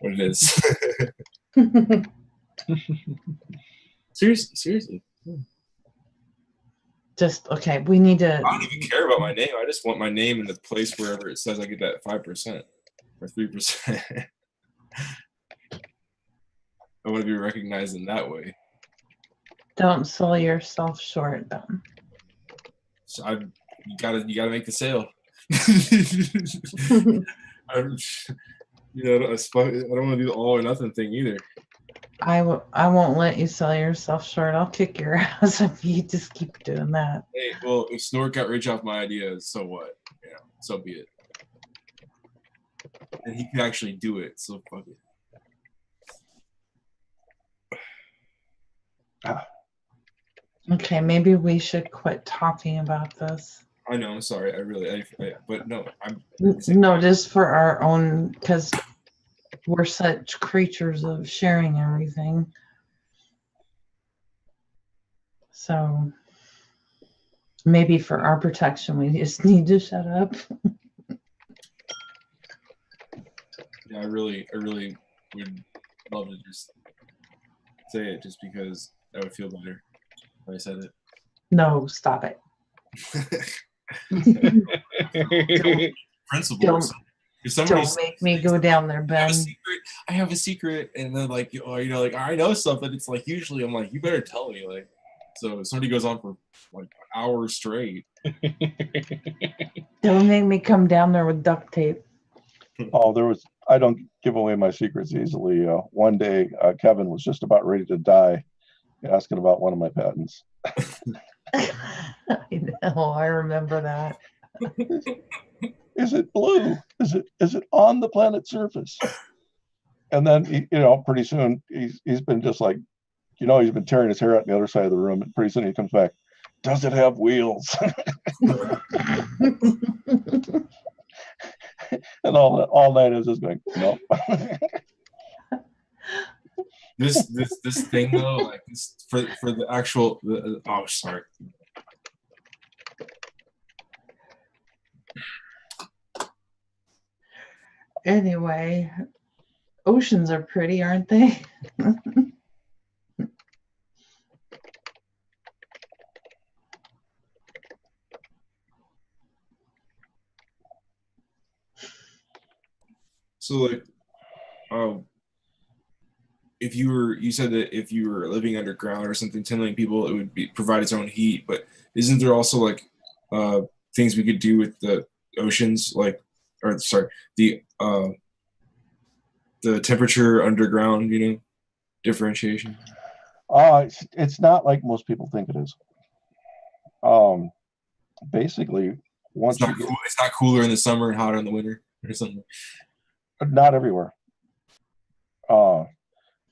what it is. Seriously. Just okay. We need to. I don't even care about my name. I just want my name in the place wherever it says I get that 5% or 3%. I want to be recognized in that way. Don't sell yourself short, Ben. So you gotta make the sale. I don't want to do the all or nothing thing either. I won't let you sell yourself short. I'll kick your ass if you just keep doing that. Hey, well, if Snork got rich off my idea, so what? So be it. And he could actually do it, so fuck it. Okay, maybe we should quit talking about this. I know, I'm sorry. But no, No, just for our own, because we're such creatures of sharing everything. So maybe for our protection, we just need to shut up. Yeah, I really would love to just say it, just because I would feel better if I said it. No, stop it. Principles. Don't make me go down there, Ben. I have a secret, and then like, like, I know something. It's like, usually I'm like, you better tell me, like. So somebody goes on for like hours straight. Don't make me come down there with duct tape. Oh, I don't give away my secrets easily. One day, Kevin was just about ready to die, asking about one of my patents. I know, I remember that. Is it blue? Is it on the planet's surface? And then pretty soon he's been just like, he's been tearing his hair out on the other side of the room, and pretty soon he comes back. Does it have wheels? And all night is just going, no. This thing though, like this, for the actual. Oh, sorry. Anyway, oceans are pretty, aren't they? So like, if you said that if you were living underground or something, 10 million people, it would provide its own heat. But isn't there also like things we could do with the oceans, like, or sorry, the temperature underground, differentiation? It's not like most people think it is. Basically, once it's not cooler in the summer and hotter in the winter or something. Not everywhere.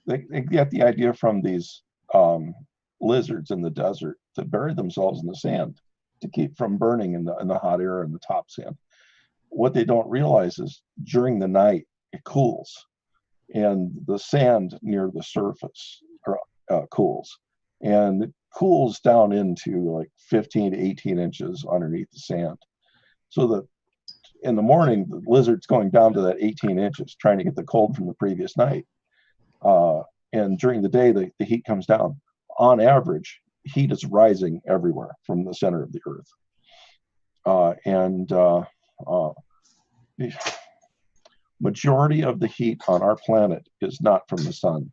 They get the idea from these lizards in the desert that bury themselves in the sand to keep from burning in the hot air and the top sand. What they don't realize is during the night it cools, and the sand near the surface cools, and it cools down into like 15 to 18 inches underneath the sand. So that in the morning, the lizard's going down to that 18 inches, trying to get the cold from the previous night. And during the day, the heat comes down. On average, heat is rising everywhere from the center of the Earth. The majority of the heat on our planet is not from the sun.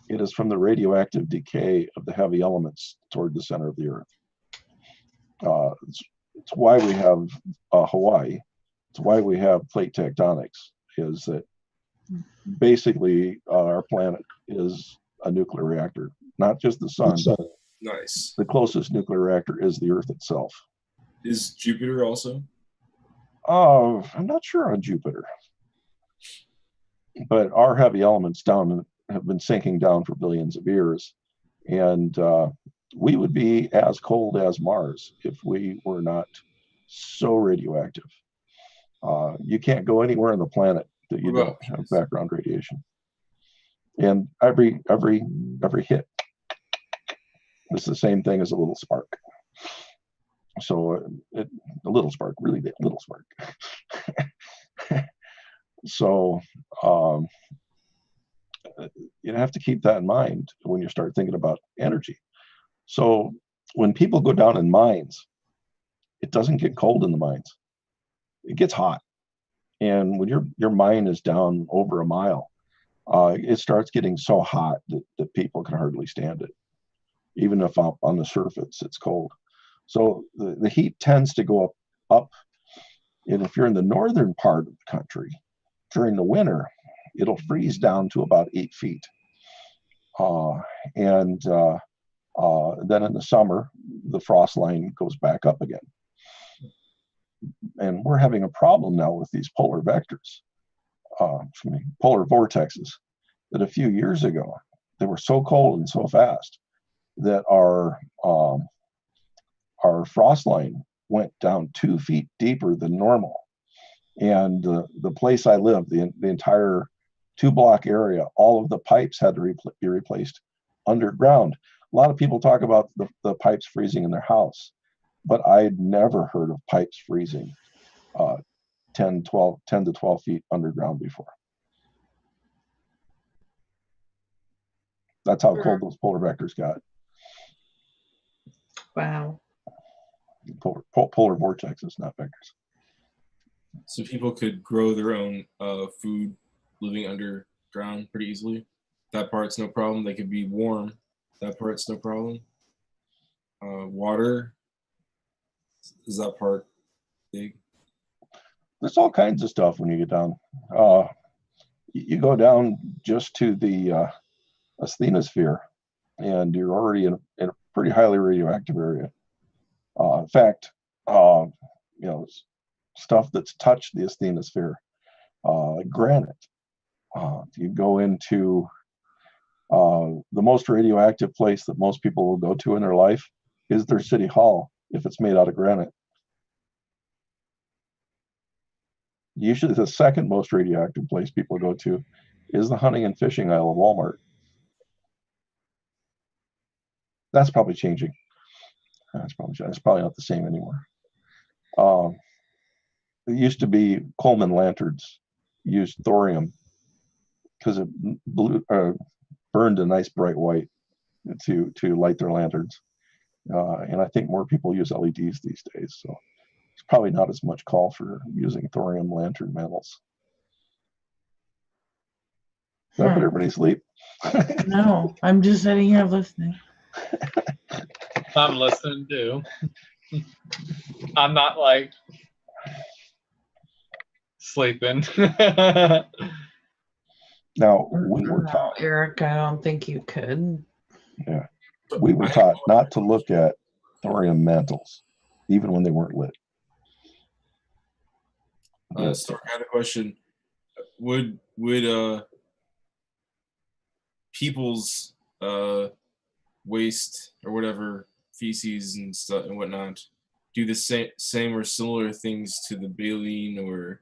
It is from the radioactive decay of the heavy elements toward the center of the Earth. It's why we have Hawaii. It's why we have plate tectonics, is that basically our planet is a nuclear reactor, not just the sun. Nice. The closest nuclear reactor is the Earth itself. Is Jupiter also? I'm not sure on Jupiter, but our heavy elements have been sinking down for billions of years, and we would be as cold as Mars if we were not so radioactive. You can't go anywhere on the planet that you don't have background radiation. And every hit is the same thing as a little spark. So a little spark, really little spark. So you have to keep that in mind when you start thinking about energy. So when people go down in mines, it doesn't get cold in the mines. It gets hot. And when your mine is down over a mile, it starts getting so hot that people can hardly stand it. Even if up on the surface, it's cold. So the heat tends to go up. And if you're in the northern part of the country, during the winter, it'll freeze down to about 8 feet. Then in the summer, the frost line goes back up again. And we're having a problem now with these polar vectors, polar vortexes, that a few years ago, they were so cold and so fast that our frost line went down 2 feet deeper than normal. And the place I live, the entire 2-block area, all of the pipes had to be replaced underground. A lot of people talk about the pipes freezing in their house, but I'd never heard of pipes freezing 10 to 12 feet underground before. That's how cold those polar vectors got. Wow. Polar vortexes, not vectors. So people could grow their own food living underground pretty easily. That part's no problem. They could be warm. That part's no problem. Water, is that part big? There's all kinds of stuff when you get down. You go down just to the asthenosphere, and you're already in a pretty highly radioactive area. In fact, stuff that's touched the asthenosphere, granite. You go into the most radioactive place that most people will go to in their life is their city hall, if it's made out of granite. Usually the second most radioactive place people go to is the hunting and fishing aisle of Walmart. That's probably changing. It's probably not the same anymore. It used to be Coleman lanterns used thorium because it burned a nice bright white to light their lanterns. And I think more people use LEDs these days. So it's probably not as much call for using thorium lantern metals. Did I put everybody to sleep? No, I'm just sitting here listening. I'm listening too. I'm not like sleeping. Now, we were taught, Eric, I don't think you could. yeah, we were taught not to look at thorium mantles, even when they weren't lit. So I had a question. Would people's waste or whatever, feces and stuff and whatnot, do the same or similar things to the baleen or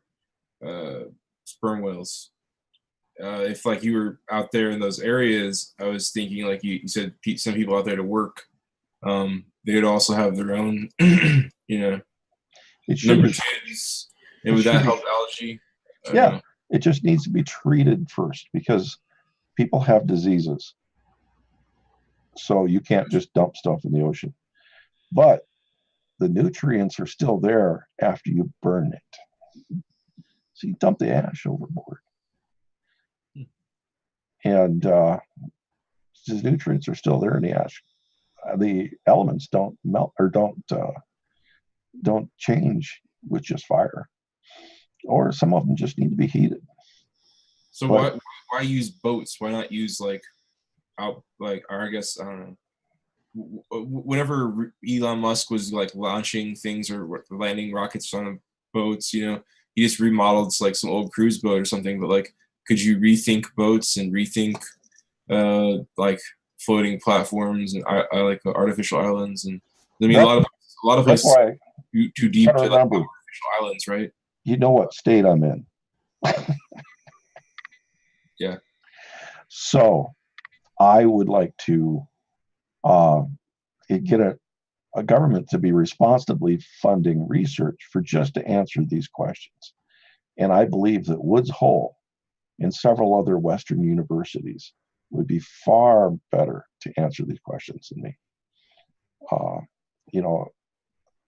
sperm whales? If like you were out there in those areas, I was thinking like you said some people out there to work, they would also have their own, number kids, and would that help algae? Yeah, it just needs to be treated first because people have diseases. So you can't just dump stuff in the ocean. But the nutrients are still there after you burn it. So you dump the ash overboard. And the nutrients are still there in the ash. The elements don't melt or don't change with just fire. Or some of them just need to be heated. So why use boats? Why not use or I guess I don't know. Whenever Elon Musk was like launching things or landing rockets on boats, he just remodeled like some old cruise boat or something. But like, could you rethink boats and rethink like floating platforms and like artificial islands? And I mean, a lot of places too deep to like artificial islands, right? You know what state I'm in. Yeah. So I would like to get a government to be responsibly funding research for just to answer these questions. And I believe that Woods Hole and several other Western universities would be far better to answer these questions than me.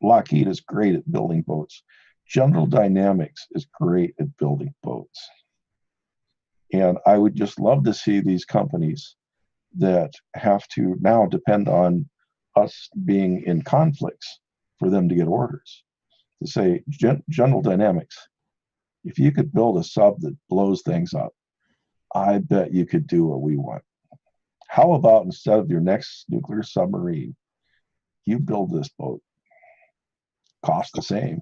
Lockheed is great at building boats. General Dynamics is great at building boats. And I would just love to see these companies that have to now depend on us being in conflicts for them to get orders. To say, General Dynamics, if you could build a sub that blows things up, I bet you could do what we want. How about instead of your next nuclear submarine, you build this boat? Cost the same.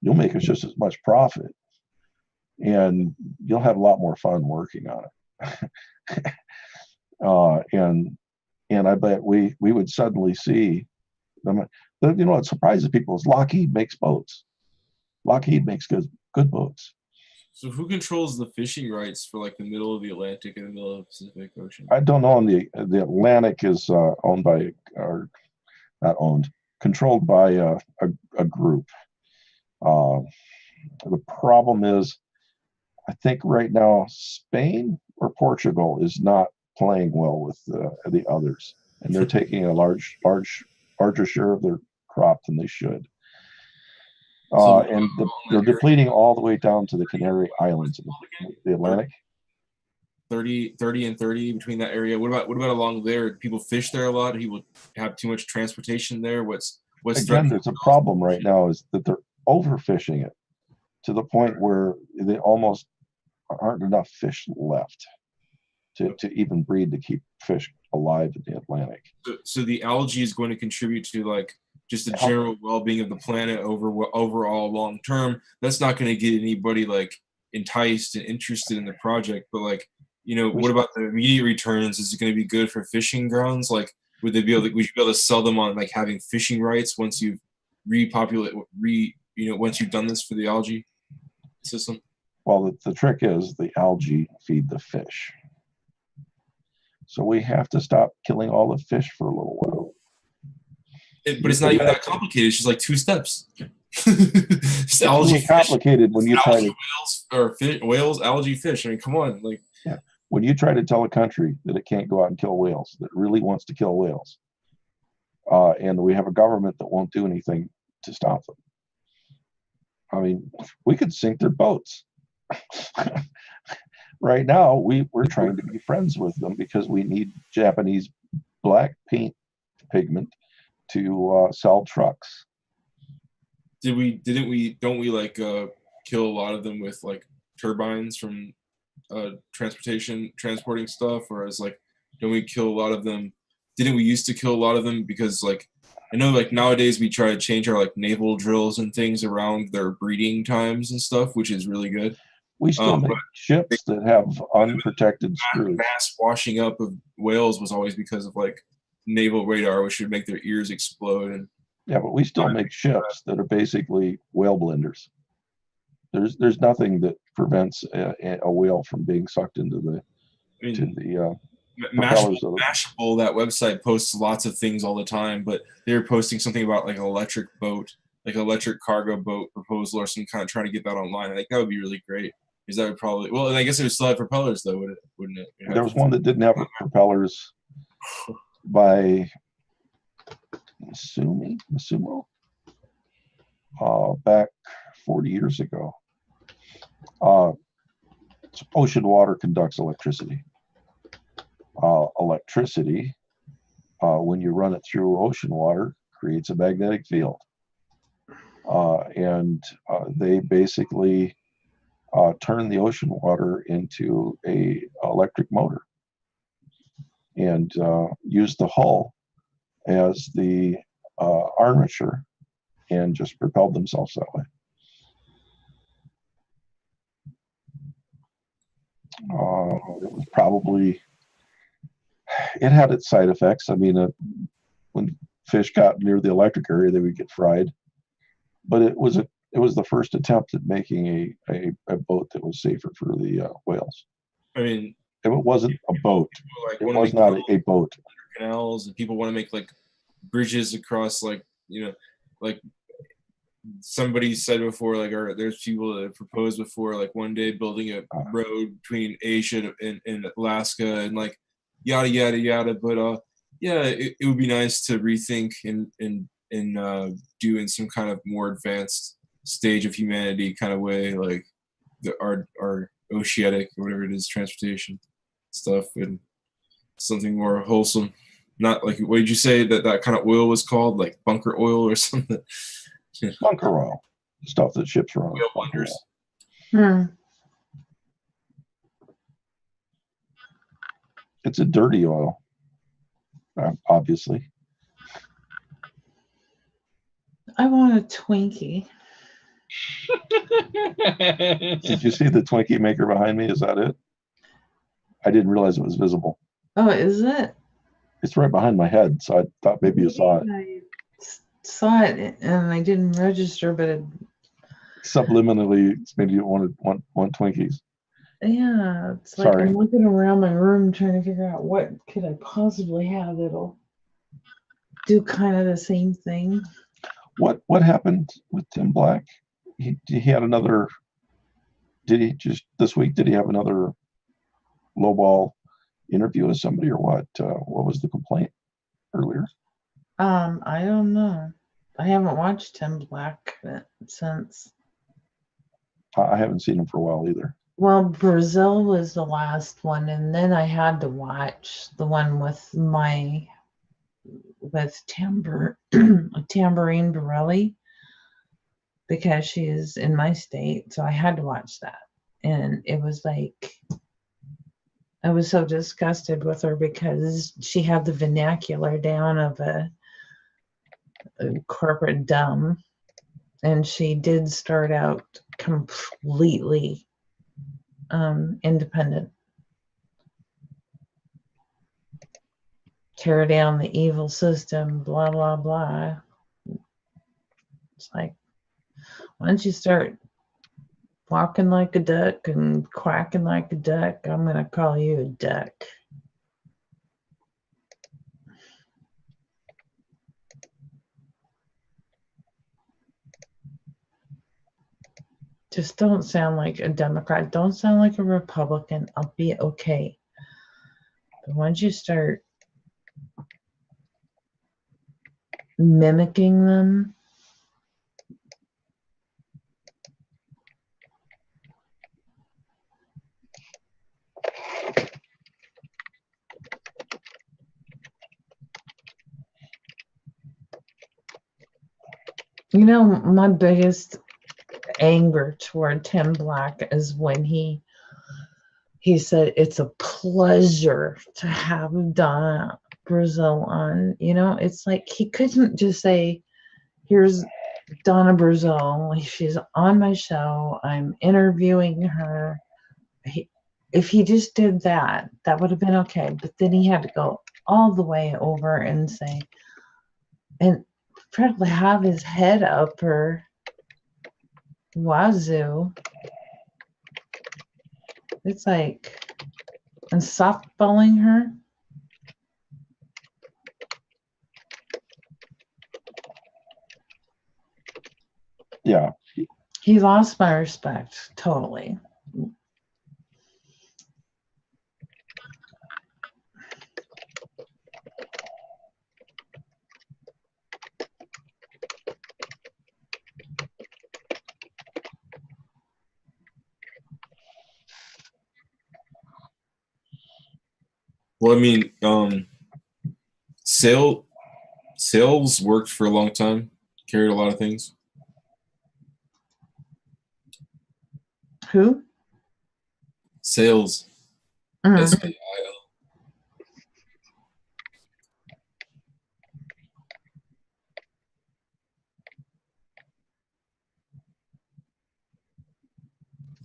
You'll make us just as much profit. And you'll have a lot more fun working on it. And I bet we would suddenly see them. What surprises people is Lockheed makes boats. Lockheed makes good boats. So who controls the fishing rights for like the middle of the Atlantic and the middle of the Pacific Ocean? I don't know. The Atlantic is owned by, or not owned, controlled by a group. The problem is, I think right now Spain or Portugal is not playing well with the others, and they're taking a larger share of their crop than they should. And they're depleting all the way down to the Canary Islands in the Atlantic. 30 and 30 between that area. What about along there? Do people fish there a lot? People have too much transportation there. What's again? There's a problem right now is that they're overfishing it to the point where they almost aren't enough fish left to even breed to keep fish alive in the Atlantic. So the algae is going to contribute to like just the general well-being of the planet overall long term. That's not going to get anybody like enticed and interested in the project. But like, what about the immediate returns? Is it going to be good for fishing grounds? Like, would we should be able to sell them on like having fishing rights once you've once you've done this for the algae system? Well, the trick is the algae feed the fish. So we have to stop killing all the fish for a little while. But it's not even that complicated. It's just like 2 steps. It's algae complicated when you try to whales, algae, fish. I mean, come on, like yeah. When you try to tell a country that it can't go out and kill whales, that really wants to kill whales, and we have a government that won't do anything to stop them. I mean, we could sink their boats. right now we're trying to be friends with them because we need Japanese black paint pigment to sell trucks. Don't we like kill a lot of them with like turbines from transporting stuff, or as like don't we kill a lot of them? Didn't we used to kill a lot of them because like I know like nowadays we try to change our like naval drills and things around their breeding times and stuff, which is really good. We still make ships that have unprotected screws. Mass washing up of whales was always because of like naval radar, which would make their ears explode. And yeah, but we still make ships that are basically whale blenders. There's nothing that prevents a whale from being sucked into the Mashable, that website posts lots of things all the time, but they're posting something about like an electric boat, like an electric cargo boat proposal or some kind of trying to get that online. I think that would be really great because that would probably, well, and I guess it would still have propellers though, wouldn't it? There was one that didn't have propellers by Masumo back 40 years ago. Ocean water conducts electricity. Electricity, when you run it through ocean water, creates a magnetic field. And they basically turn the ocean water into a electric motor and use the hull as the armature and just propelled themselves that way. It was probably, it had its side effects. I mean, when fish got near the electric area, they would get fried. But it was the first attempt at making a boat that was safer for the whales. I mean, it wasn't a boat. Like, it was not a boat. Canals, and people want to make like bridges across, like, you know, like somebody said before, like, or there's people that have proposed before, like one day building a road between Asia and Alaska and like yada yada yada. But yeah, it would be nice to rethink and do in some kind of more advanced stage of humanity kind of way, like our oceanic or whatever it is, transportation stuff, and something more wholesome. Not like, what did you say that kind of oil was called, like bunker oil or something? Bunker oil, stuff that ships run on. It's a dirty oil, obviously. I want a Twinkie. Did you see the Twinkie maker behind me? Is that it? I didn't realize it was visible. Oh, is it? It's right behind my head, so I thought maybe you saw it. I saw it and I didn't register, but it subliminally maybe you want Twinkies. Yeah, it's like I'm looking around my room trying to figure out what could I possibly have that'll do kind of the same thing. What happened with Tim Black? He had another. Did he just this week? Did he have another lowball interview with somebody or what? What was the complaint earlier? I don't know. I haven't watched Tim Black since. I haven't seen him for a while either. Well, Brazil was the last one, and then I had to watch the one with Tambourine Borelli, because she's in my state, so I had to watch that. And it was like, I was so disgusted with her because she had the vernacular down of a corporate dumb, and she did start out completely independent. Tear down the evil system, blah, blah, blah. It's like, why don't you start walking like a duck and quacking like a duck? I'm going to call you a duck. Just don't sound like a Democrat. Don't sound like a Republican. I'll be okay. But once you start mimicking them, You know, my biggest anger toward Tim Black is when he said it's a pleasure to have Donna Brazil on. You know, it's like he couldn't just say, here's Donna Brazil, she's on my show, I'm interviewing her. If he just did that, that would have been okay. But then he had to go all the way over and say, and practically have his head up her wazoo. It's like, and softballing her. Yeah. He lost my respect totally. Well, I mean, sales worked for a long time, carried a lot of things. Who? Sales. SAIL.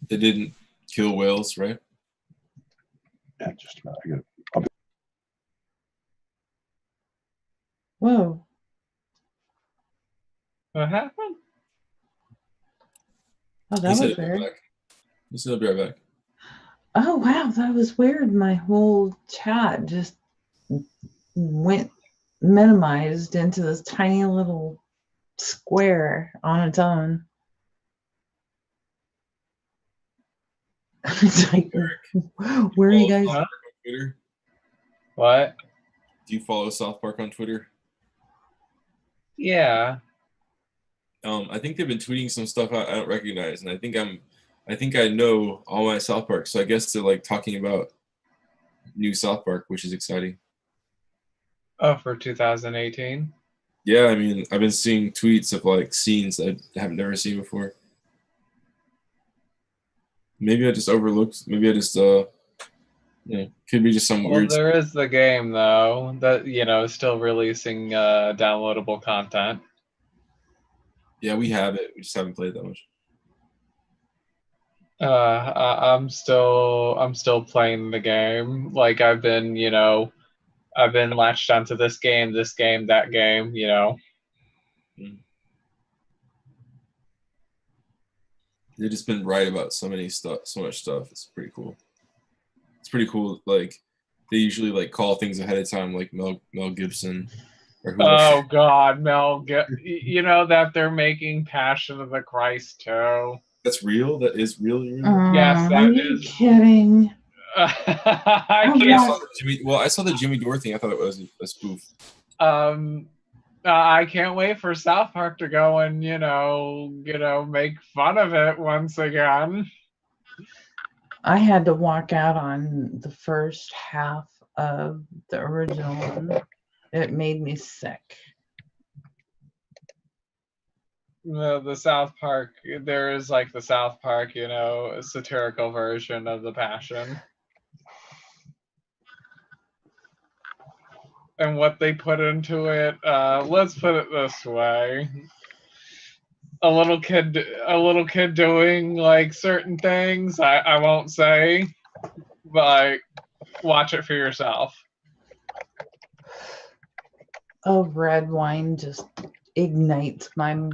They didn't kill whales, right? Yeah, just about. I got Whoa. What happened? Oh, that was weird. He said I'll be right back. Oh, wow, that was weird. My whole chat just went minimized into this tiny little square on its own. It's like, where are you guys? South Park on Twitter? What? Do you follow South Park on Twitter? Yeah. I think they've been tweeting some stuff I don't recognize, and I think I know all my South Park, so I guess they're like talking about new South Park, which is exciting. Oh, for 2018? Yeah, I mean, I've been seeing tweets of like scenes I have never seen before. Maybe I just overlooked. Maybe I just could be just some weird. Well, there is the game though that is still releasing downloadable content. Yeah, we have it. We just haven't played that much. I'm still playing the game. Like I've been latched onto this game, that game. They've just been right about so much stuff. It's pretty cool. It's pretty cool. Like they usually like call things ahead of time, like Mel Gibson. Or whoever. Oh God, you know that they're making Passion of the Christ too. That's real. That is really real. Yes, that are you kidding? I saw the Jimmy Dore thing. I thought it was a spoof. I can't wait for South Park to go and make fun of it once again. I had to walk out on the first half of the original one. It made me sick. The South Park, there is like the South Park, satirical version of the Passion. And what they put into it, let's put it this way. A little kid doing like certain things, I won't say, but watch it for yourself. Oh, red wine just ignites my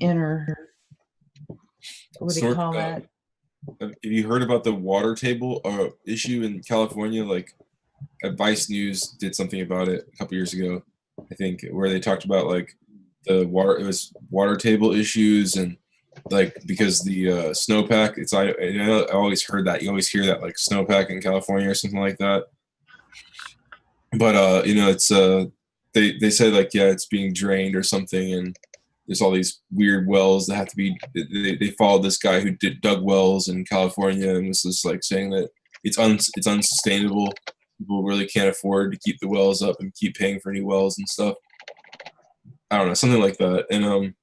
inner, what do you call that? Have you heard about the water table issue in California? Like Vice News did something about it a couple years ago, I think, where they talked about like it was water table issues, and like because the snowpack, I always heard that, you always hear that like snowpack in California or something like that. But it's they say like, yeah, it's being drained or something, and there's all these weird wells that have to be. They followed this guy who dug wells in California and was just like saying that it's unsustainable. People really can't afford to keep the wells up and keep paying for new wells and stuff. I don't know, something like that. And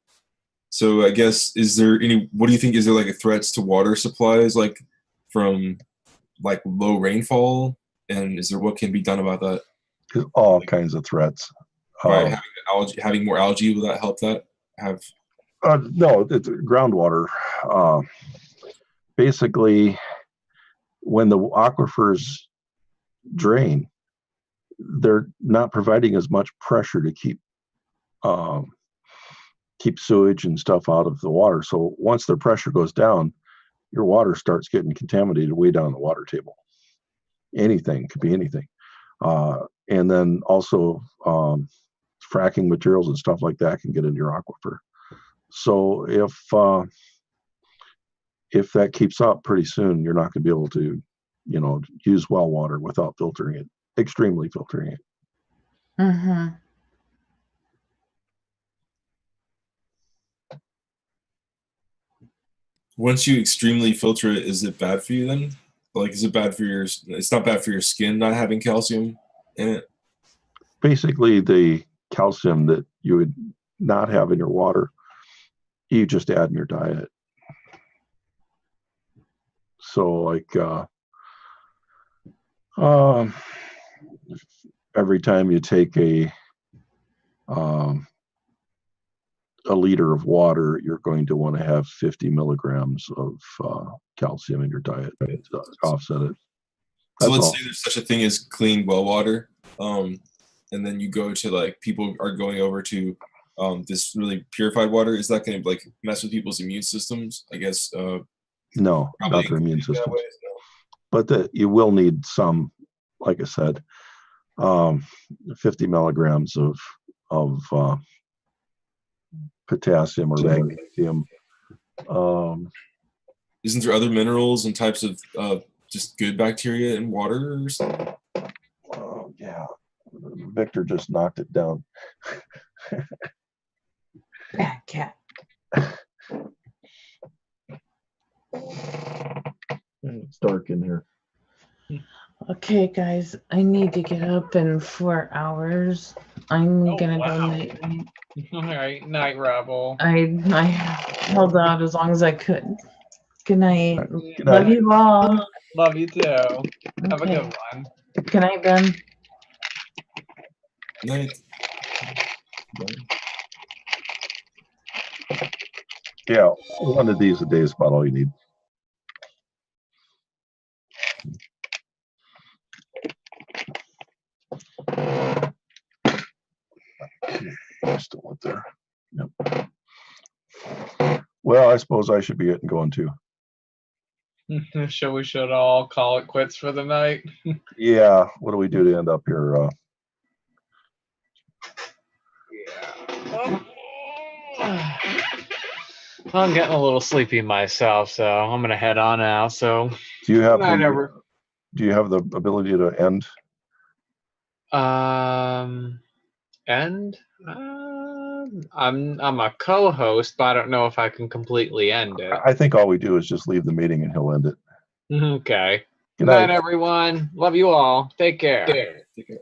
so I guess what do you think, is there like threats to water supplies, like from like low rainfall, and what can be done about that? All kinds of threats. By having more algae, will that help that? No, it's groundwater. Basically, when the aquifers drain, they're not providing as much pressure to keep sewage and stuff out of the water. So once the pressure goes down, your water starts getting contaminated way down the water table. Anything could be anything. And then also fracking materials and stuff like that can get into your aquifer. So if that keeps up, pretty soon you're not going to be able to, use well water without filtering it, extremely filtering it. Mm-hmm. Once you extremely filter it, is it bad for you then? Like, is it bad for it's not bad for your skin not having calcium in it? Basically, the calcium that you would not have in your water, you just add in your diet. So like every time you take a liter of water, you're going to want to have 50 milligrams of calcium in your diet to offset it. So let's say there's such a thing as clean well water, and then you go to, like, people are going over to this really purified water. Is that going to like mess with people's immune systems? I guess. No, not their immune systems. No. But you will need some, like I said, 50 milligrams of potassium or magnesium. Isn't there other minerals and types of just good bacteria in water or something? Oh, yeah. Victor just knocked it down. Bad cat. It's dark in here. Okay, guys, I need to get up in 4 hours. I'm gonna go night. All right, night, Rebel. I held out as long as I could. Good night. Good Love night. you all. Love you too. Have a Okay. good one. Good night, Ben. Night. Yeah, one of these a day is about all you need. Still up there. Yep. Well, I suppose I should be getting going too. We should all call it quits for the night. Yeah. What do we do to end up here? I'm getting a little sleepy myself, so I'm gonna head on out. So Do you have the ability to end? End? I'm a co-host, but I don't know if I can completely end it. I think all we do is just leave the meeting and he'll end it. Okay. Good night, everyone. Love you all. Take care. Take care.